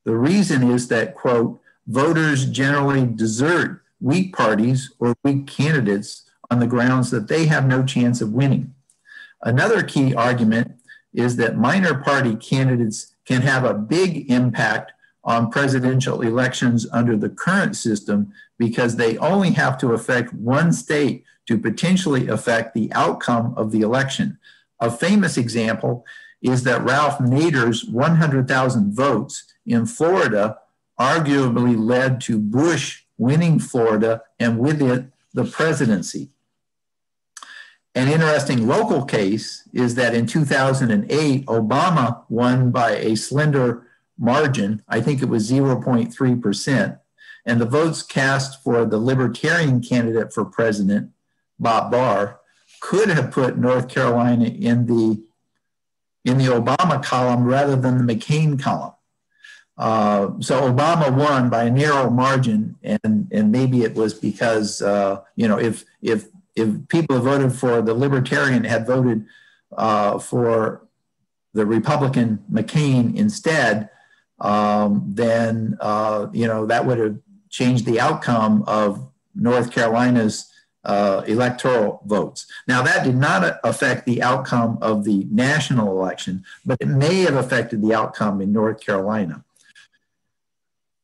Speaker 2: The reason is that, quote, voters generally desert weak parties or weak candidates on the grounds that they have no chance of winning. Another key argument is that minor party candidates can have a big impact on presidential elections under the current system because they only have to affect one state to potentially affect the outcome of the election. A famous example is that Ralph Nader's 100,000 votes in Florida arguably led to Bush winning Florida and with it the presidency. An interesting local case is that in 2008, Obama won by a slender margin. I think it was 0.3%. And the votes cast for the Libertarian candidate for president, Bob Barr, could have put North Carolina in the Obama column rather than the McCain column. So Obama won by a narrow margin, and maybe it was because if people who voted for the Libertarian had voted for the Republican McCain instead, then that would have changed the outcome of North Carolina's electoral votes. Now, that did not affect the outcome of the national election, but it may have affected the outcome in North Carolina.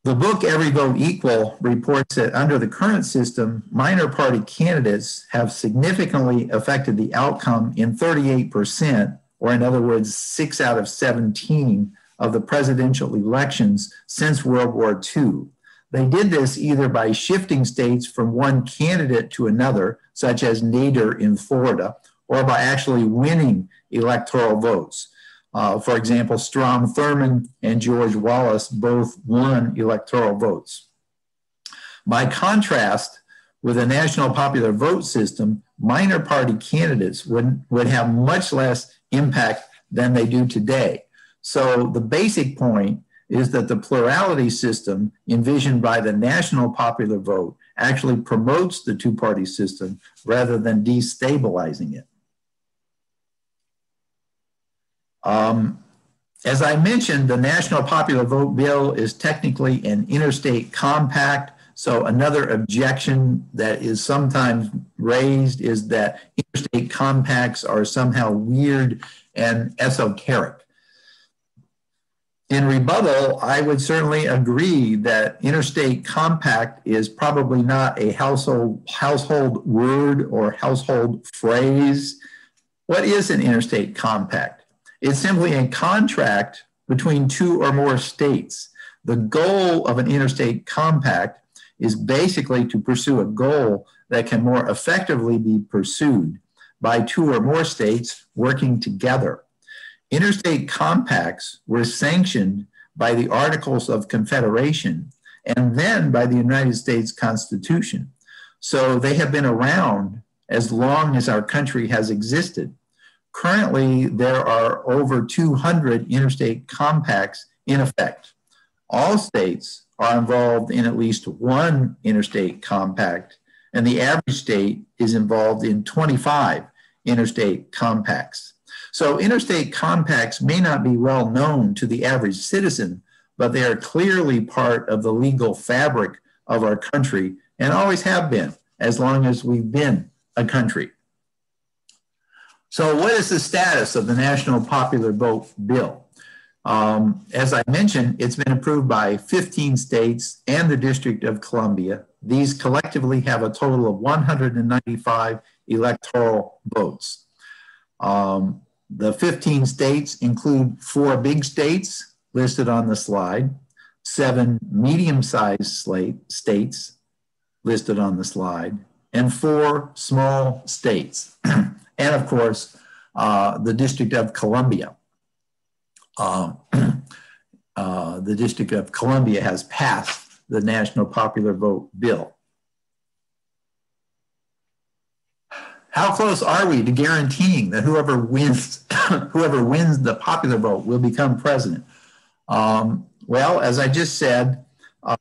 Speaker 2: The book, Every Vote Equal, reports that under the current system, minor party candidates have significantly affected the outcome in 38%, or in other words, 6 out of 17 of the presidential elections since World War II. They did this either by shifting states from one candidate to another, such as Nader in Florida, or by actually winning electoral votes. For example, Strom Thurmond and George Wallace both won electoral votes. By contrast, with a national popular vote system, minor party candidates would have much less impact than they do today. So the basic point is that the plurality system envisioned by the national popular vote actually promotes the two-party system rather than destabilizing it. As I mentioned, the National Popular Vote Bill is technically an interstate compact. So another objection that is sometimes raised is that interstate compacts are somehow weird and esoteric. In rebuttal, I would certainly agree that interstate compact is probably not a household word or household phrase. What is an interstate compact? It's simply a contract between two or more states. The goal of an interstate compact is basically to pursue a goal that can more effectively be pursued by two or more states working together. Interstate compacts were sanctioned by the Articles of Confederation and then by the United States Constitution. So they have been around as long as our country has existed. Currently, there are over 200 interstate compacts in effect. All states are involved in at least one interstate compact, and the average state is involved in 25 interstate compacts. So interstate compacts may not be well known to the average citizen, but they are clearly part of the legal fabric of our country and always have been as long as we've been a country. So what is the status of the National Popular Vote Bill? As I mentioned, it's been approved by 15 states and the District of Columbia. These collectively have a total of 195 electoral votes. The 15 states include 4 big states listed on the slide, 7 medium-sized states listed on the slide, and 4 small states. And of course, the District of Columbia. The District of Columbia has passed the National Popular Vote Bill. How close are we to guaranteeing that whoever wins whoever wins the popular vote will become president. Well, as I just said,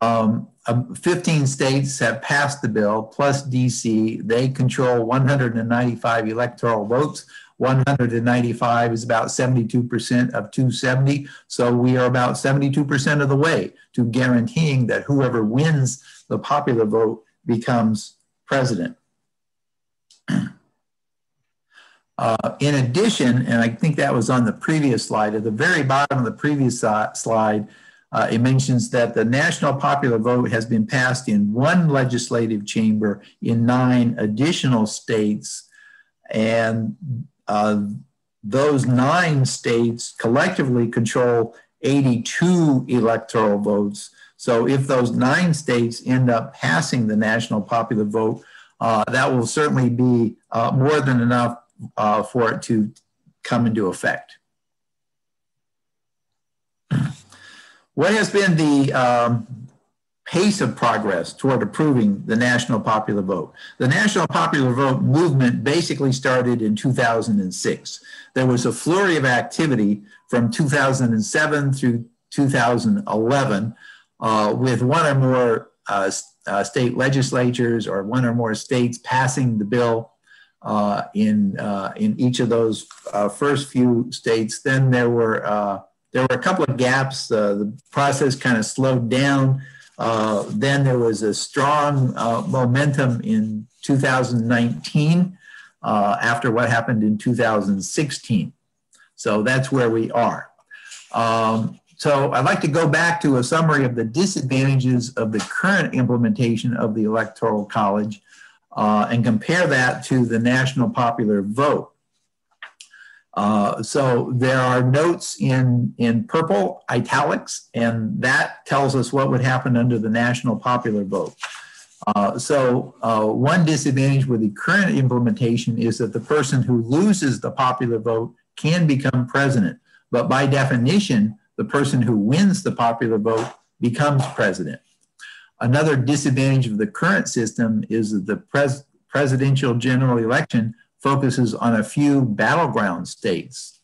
Speaker 2: 15 states have passed the bill, plus DC. They control 195 electoral votes. 195 is about 72% of 270. So we are about 72% of the way to guaranteeing that whoever wins the popular vote becomes president. In addition, and I think that was on the previous slide, at the very bottom of the previous slide, it mentions that the national popular vote has been passed in one legislative chamber in 9 additional states. And those 9 states collectively control 82 electoral votes. So if those 9 states end up passing the national popular vote, that will certainly be more than enough for it to come into effect. What has been the pace of progress toward approving the national popular vote? The national popular vote movement basically started in 2006. There was a flurry of activity from 2007 through 2011 with one or more state legislatures or one or more states passing the bill in each of those first few states. Then there were a couple of gaps. The process kind of slowed down. Then there was a strong momentum in 2019 after what happened in 2016. So that's where we are. So I'd like to go back to a summary of the disadvantages of the current implementation of the Electoral College and compare that to the national popular vote. So there are notes in purple italics, and that tells us what would happen under the national popular vote. One disadvantage with the current implementation is that the person who loses the popular vote can become president. But by definition, the person who wins the popular vote becomes president. Another disadvantage of the current system is that the presidential general election focuses on a few battleground states.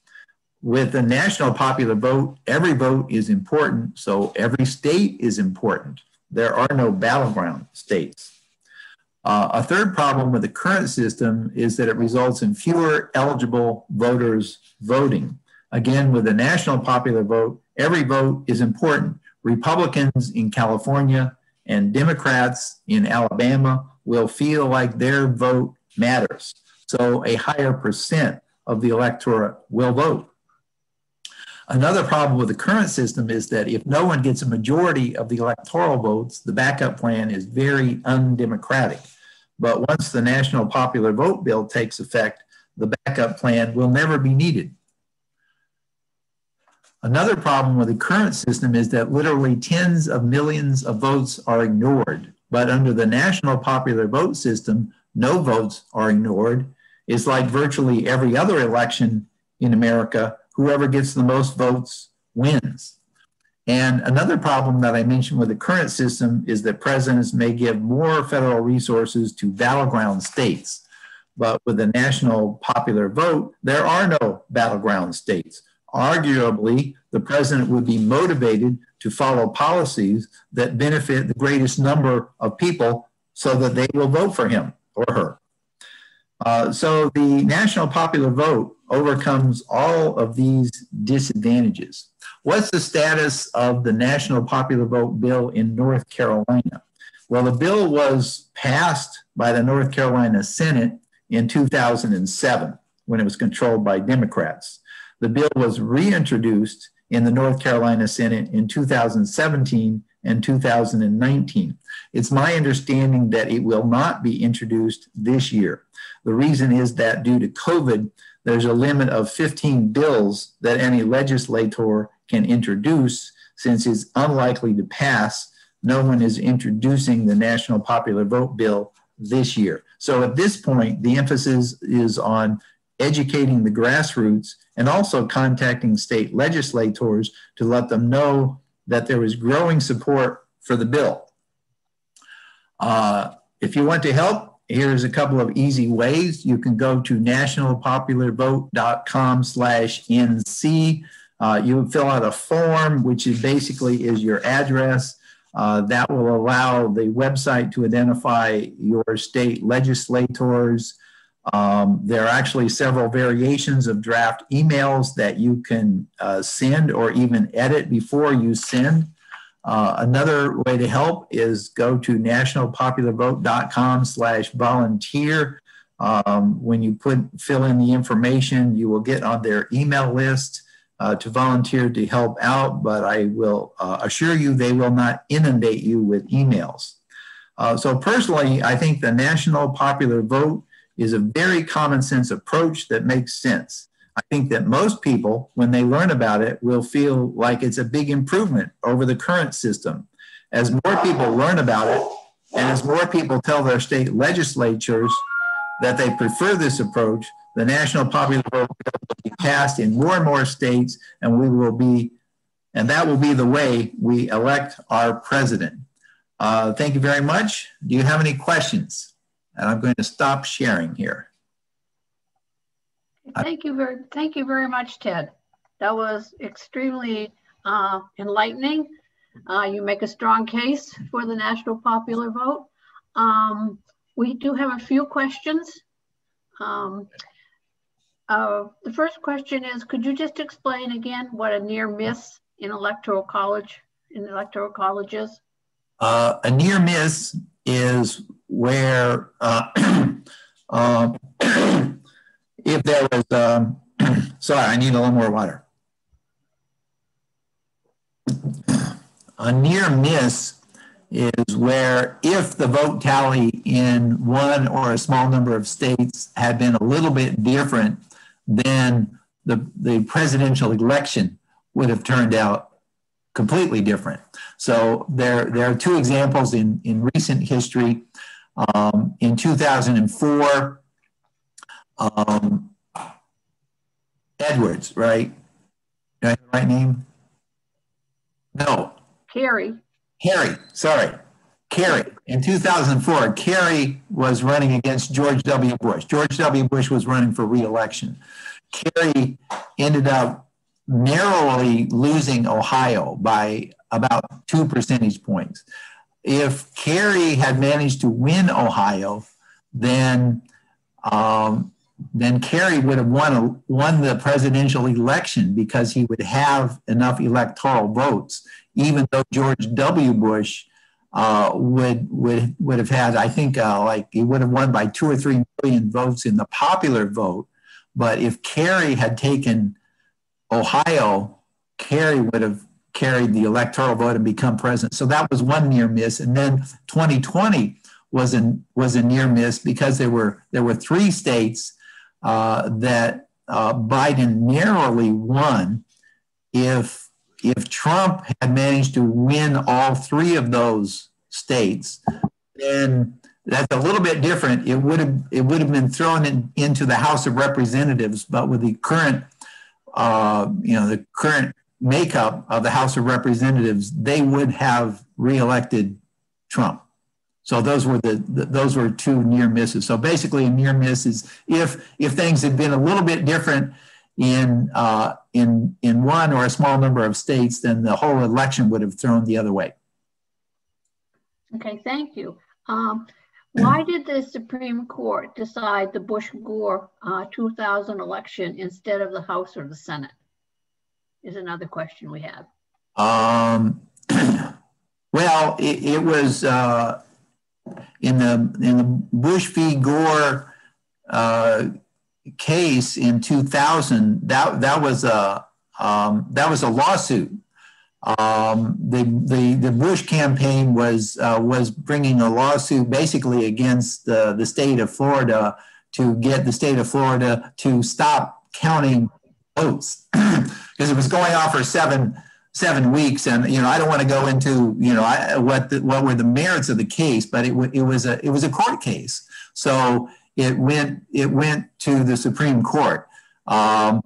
Speaker 2: With the national popular vote, every vote is important, so every state is important. There are no battleground states. A third problem with the current system is that it results in fewer eligible voters voting. Again, with the national popular vote, every vote is important. Republicans in California and Democrats in Alabama will feel like their vote matters. So a higher percent of the electorate will vote. Another problem with the current system is that if no one gets a majority of the electoral votes, the backup plan is very undemocratic. But once the national popular vote bill takes effect, the backup plan will never be needed. Another problem with the current system is that literally tens of millions of votes are ignored. But under the national popular vote system, no votes are ignored. It's like virtually every other election in America, whoever gets the most votes wins. And another problem that I mentioned with the current system is that presidents may give more federal resources to battleground states. But with the national popular vote, there are no battleground states. Arguably, the president would be motivated to follow policies that benefit the greatest number of people so that they will vote for him or her. So the national popular vote overcomes all of these disadvantages. What's the status of the national popular vote bill in North Carolina? Well, the bill was passed by the North Carolina Senate in 2007 when it was controlled by Democrats. The bill was reintroduced in the North Carolina Senate in 2017 and 2019. It's my understanding that it will not be introduced this year. The reason is that due to COVID, there's a limit of 15 bills that any legislator can introduce. Since it's unlikely to pass, no one is introducing the national popular vote bill this year. So at this point, the emphasis is on educating the grassroots and also contacting state legislators to let them know that there is growing support for the bill. If you want to help here's a couple of easy ways. You can go to nationalpopularvote.com/NC. You fill out a form, which is basically your address. That will allow the website to identify your state legislators. There are actually several variations of draft emails that you can send or even edit before you send. Another way to help is go to nationalpopularvote.com/volunteer. When you fill in the information, you will get on their email list to volunteer to help out, but I will assure you they will not inundate you with emails. So personally, I think the National Popular Vote is a very common sense approach that makes sense. I think that most people, when they learn about it, will feel like it's a big improvement over the current system. As more people learn about it, and as more people tell their state legislatures that they prefer this approach, the National Popular Vote will be passed in more and more states, and that will be the way we elect our president. Thank you very much. Do you have any questions? And I'm going to stop sharing here.
Speaker 1: Thank you very much, Ted. That was extremely enlightening. You make a strong case for the National Popular Vote. We do have a few questions. The first question is, could you just explain again what a near miss in electoral college is?
Speaker 2: A near miss is where if there was, sorry, I need a little more water. A near miss is where if the vote tally in one or a small number of states had been a little bit different, then the presidential election would have turned out completely different. So there are two examples in recent history. In 2004, Edwards, right? Do I have the right name? No.
Speaker 1: Kerry.
Speaker 2: Sorry. Kerry. In 2004, Kerry was running against George W. Bush. George W. Bush was running for re-election. Kerry ended up narrowly losing Ohio by about 2 percentage points. If Kerry had managed to win Ohio, then Kerry would have won the presidential election because he would have enough electoral votes, even though George W. Bush would have had, I think, like he would have won by 2 or 3 million votes in the popular vote. But if Kerry had taken Ohio, Kerry would have carried the electoral vote and become president. So that was one near miss. And then 2020 was a near miss because there were 3 states that Biden narrowly won. If Trump had managed to win all 3 of those states, then that's a little bit different. It would have been thrown into the House of Representatives, but with the current the current makeup of the House of Representatives, they would have reelected Trump. So those were those were 2 near misses. So basically, a near miss is if things had been a little bit different in one or a small number of states, then the whole election would have thrown the other way.
Speaker 1: Okay, thank you. Why did the Supreme Court decide the Bush-Gore 2000 election instead of the House or the Senate? Is another question we have.
Speaker 2: Well, it was in the Bush v. Gore case in 2000. That was a lawsuit. The Bush campaign was bringing a lawsuit basically against the state of Florida to get the state of Florida to stop counting votes because it was going on for seven weeks, and I don't want to go into what were the merits of the case, but it was a court case, so it went to the Supreme Court. I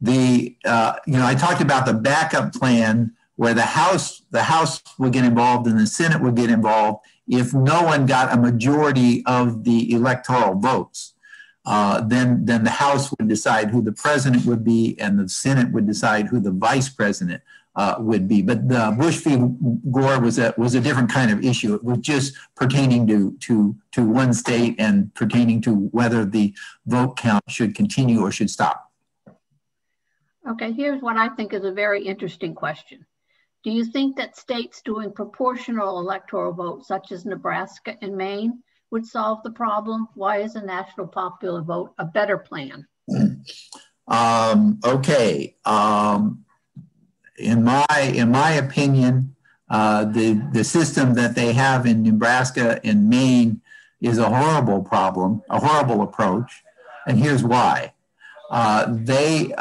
Speaker 2: talked about the backup plan where the House would get involved and the Senate would get involved if no one got a majority of the electoral votes. Then the House would decide who the president would be, and the Senate would decide who the vice president would be. But the Bush v. Gore was a different kind of issue. It was just pertaining to one state and pertaining to whether the vote count should continue or should stop.
Speaker 1: Okay, here's what I think is a very interesting question. Do you think that states doing proportional electoral votes, such as Nebraska and Maine, would solve the problem? Why is a national popular vote a better plan?
Speaker 2: Okay. In my opinion, the system that they have in Nebraska and Maine is a horrible problem, a horrible approach, and here's why. They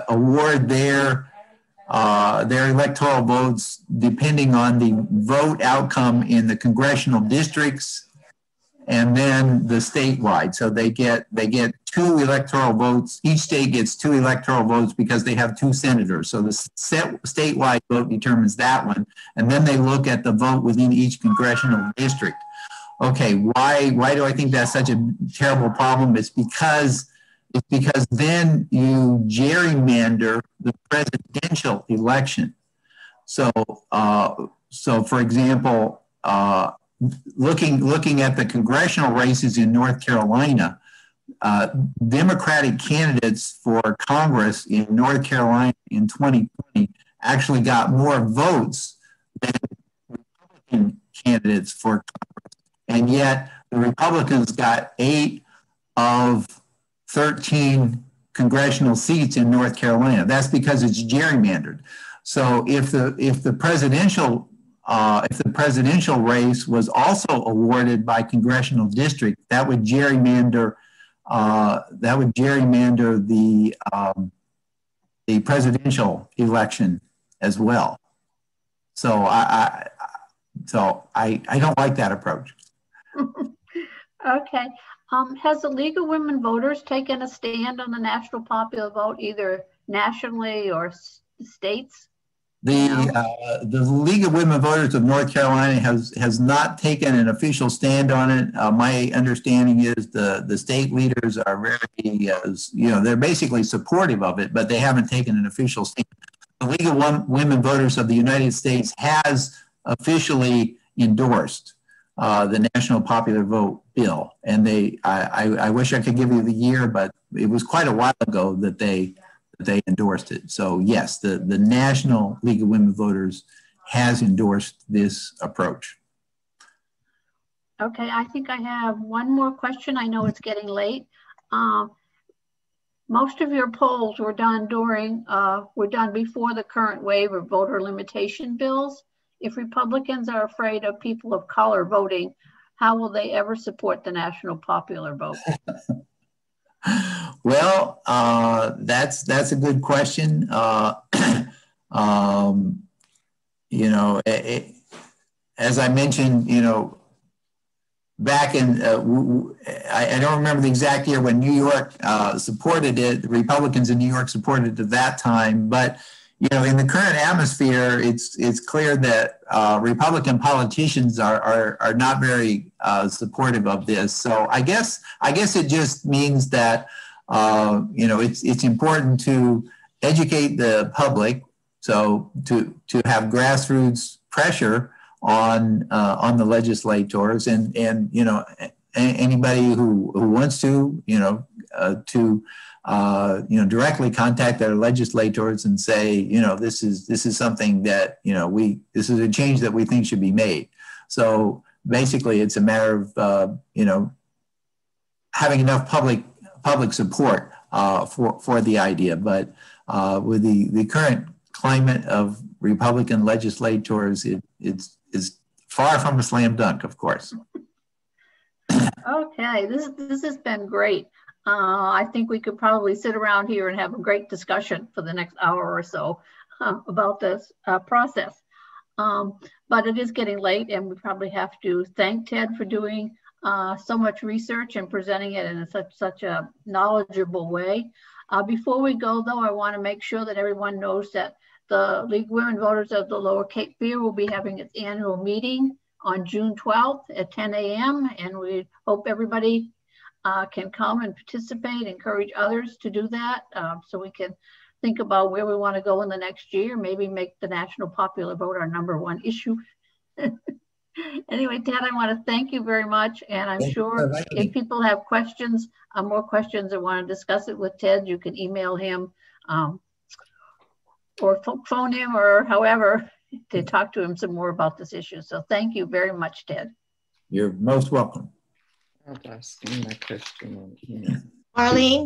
Speaker 2: award their electoral votes depending on the vote outcome in the congressional districts and then the statewide. So they get 2 electoral votes. Each state gets 2 electoral votes because they have 2 senators. So the statewide vote determines that one, and then they look at the vote within each congressional district. Okay, why do I think that's such a terrible problem? It's because then you gerrymander the presidential election. So for example, looking at the congressional races in North Carolina, Democratic candidates for Congress in North Carolina in 2020 actually got more votes than Republican candidates for Congress. And yet the Republicans got 8 of 13 congressional seats in North Carolina. That's because it's gerrymandered. So if the presidential race was also awarded by congressional district, that would gerrymander the presidential election as well. So I don't like that approach.
Speaker 1: Okay. Has the League of Women Voters taken a stand on the national popular vote, either nationally or states?
Speaker 2: The League of Women Voters of North Carolina has not taken an official stand on it. My understanding is the state leaders are very, they're basically supportive of it, but they haven't taken an official stand. The League of Women Voters of the United States has officially endorsed the national popular vote bill, and I wish I could give you the year, but it was quite a while ago that they endorsed it. So yes, the National League of Women Voters has endorsed this approach.
Speaker 1: Okay, I think I have one more question. I know it's getting late. Most of your polls were done before the current wave of voter limitation bills. If Republicans are afraid of people of color voting, how will they ever support the national popular vote?
Speaker 2: Well, that's a good question. As I mentioned, back in, I don't remember the exact year when New York supported it. The Republicans in New York supported it at that time, but in the current atmosphere, it's clear that Republican politicians are not very supportive of this. So I guess it just means that it's important to educate the public, so to have grassroots pressure on the legislators and anybody who wants to directly contact their legislators and say, this is something that, this is a change that we think should be made. So basically it's a matter of, having enough public support for the idea. But with the current climate of Republican legislators, it's far from a slam dunk, of course.
Speaker 1: Okay, this has been great. I think we could probably sit around here and have a great discussion for the next hour or so about this process. But it is getting late, and we probably have to thank Ted for doing so much research and presenting it in such a knowledgeable way. Before we go, though, I want to make sure that everyone knows that the League of Women Voters of the Lower Cape Fear will be having its annual meeting on June 12th at 10 a.m. And we hope everybody can come and participate, encourage others to do that, so we can think about where we want to go in the next year, maybe make the national popular vote our #1 issue. Anyway, Ted, I want to thank you very much. And I'm sure if people have questions, more questions, or want to discuss it with Ted, you can email him or phone him or however to talk to him some more about this issue. So thank you very much, Ted.
Speaker 2: You're most welcome.
Speaker 3: I'll ask my question on email.
Speaker 4: Marlene?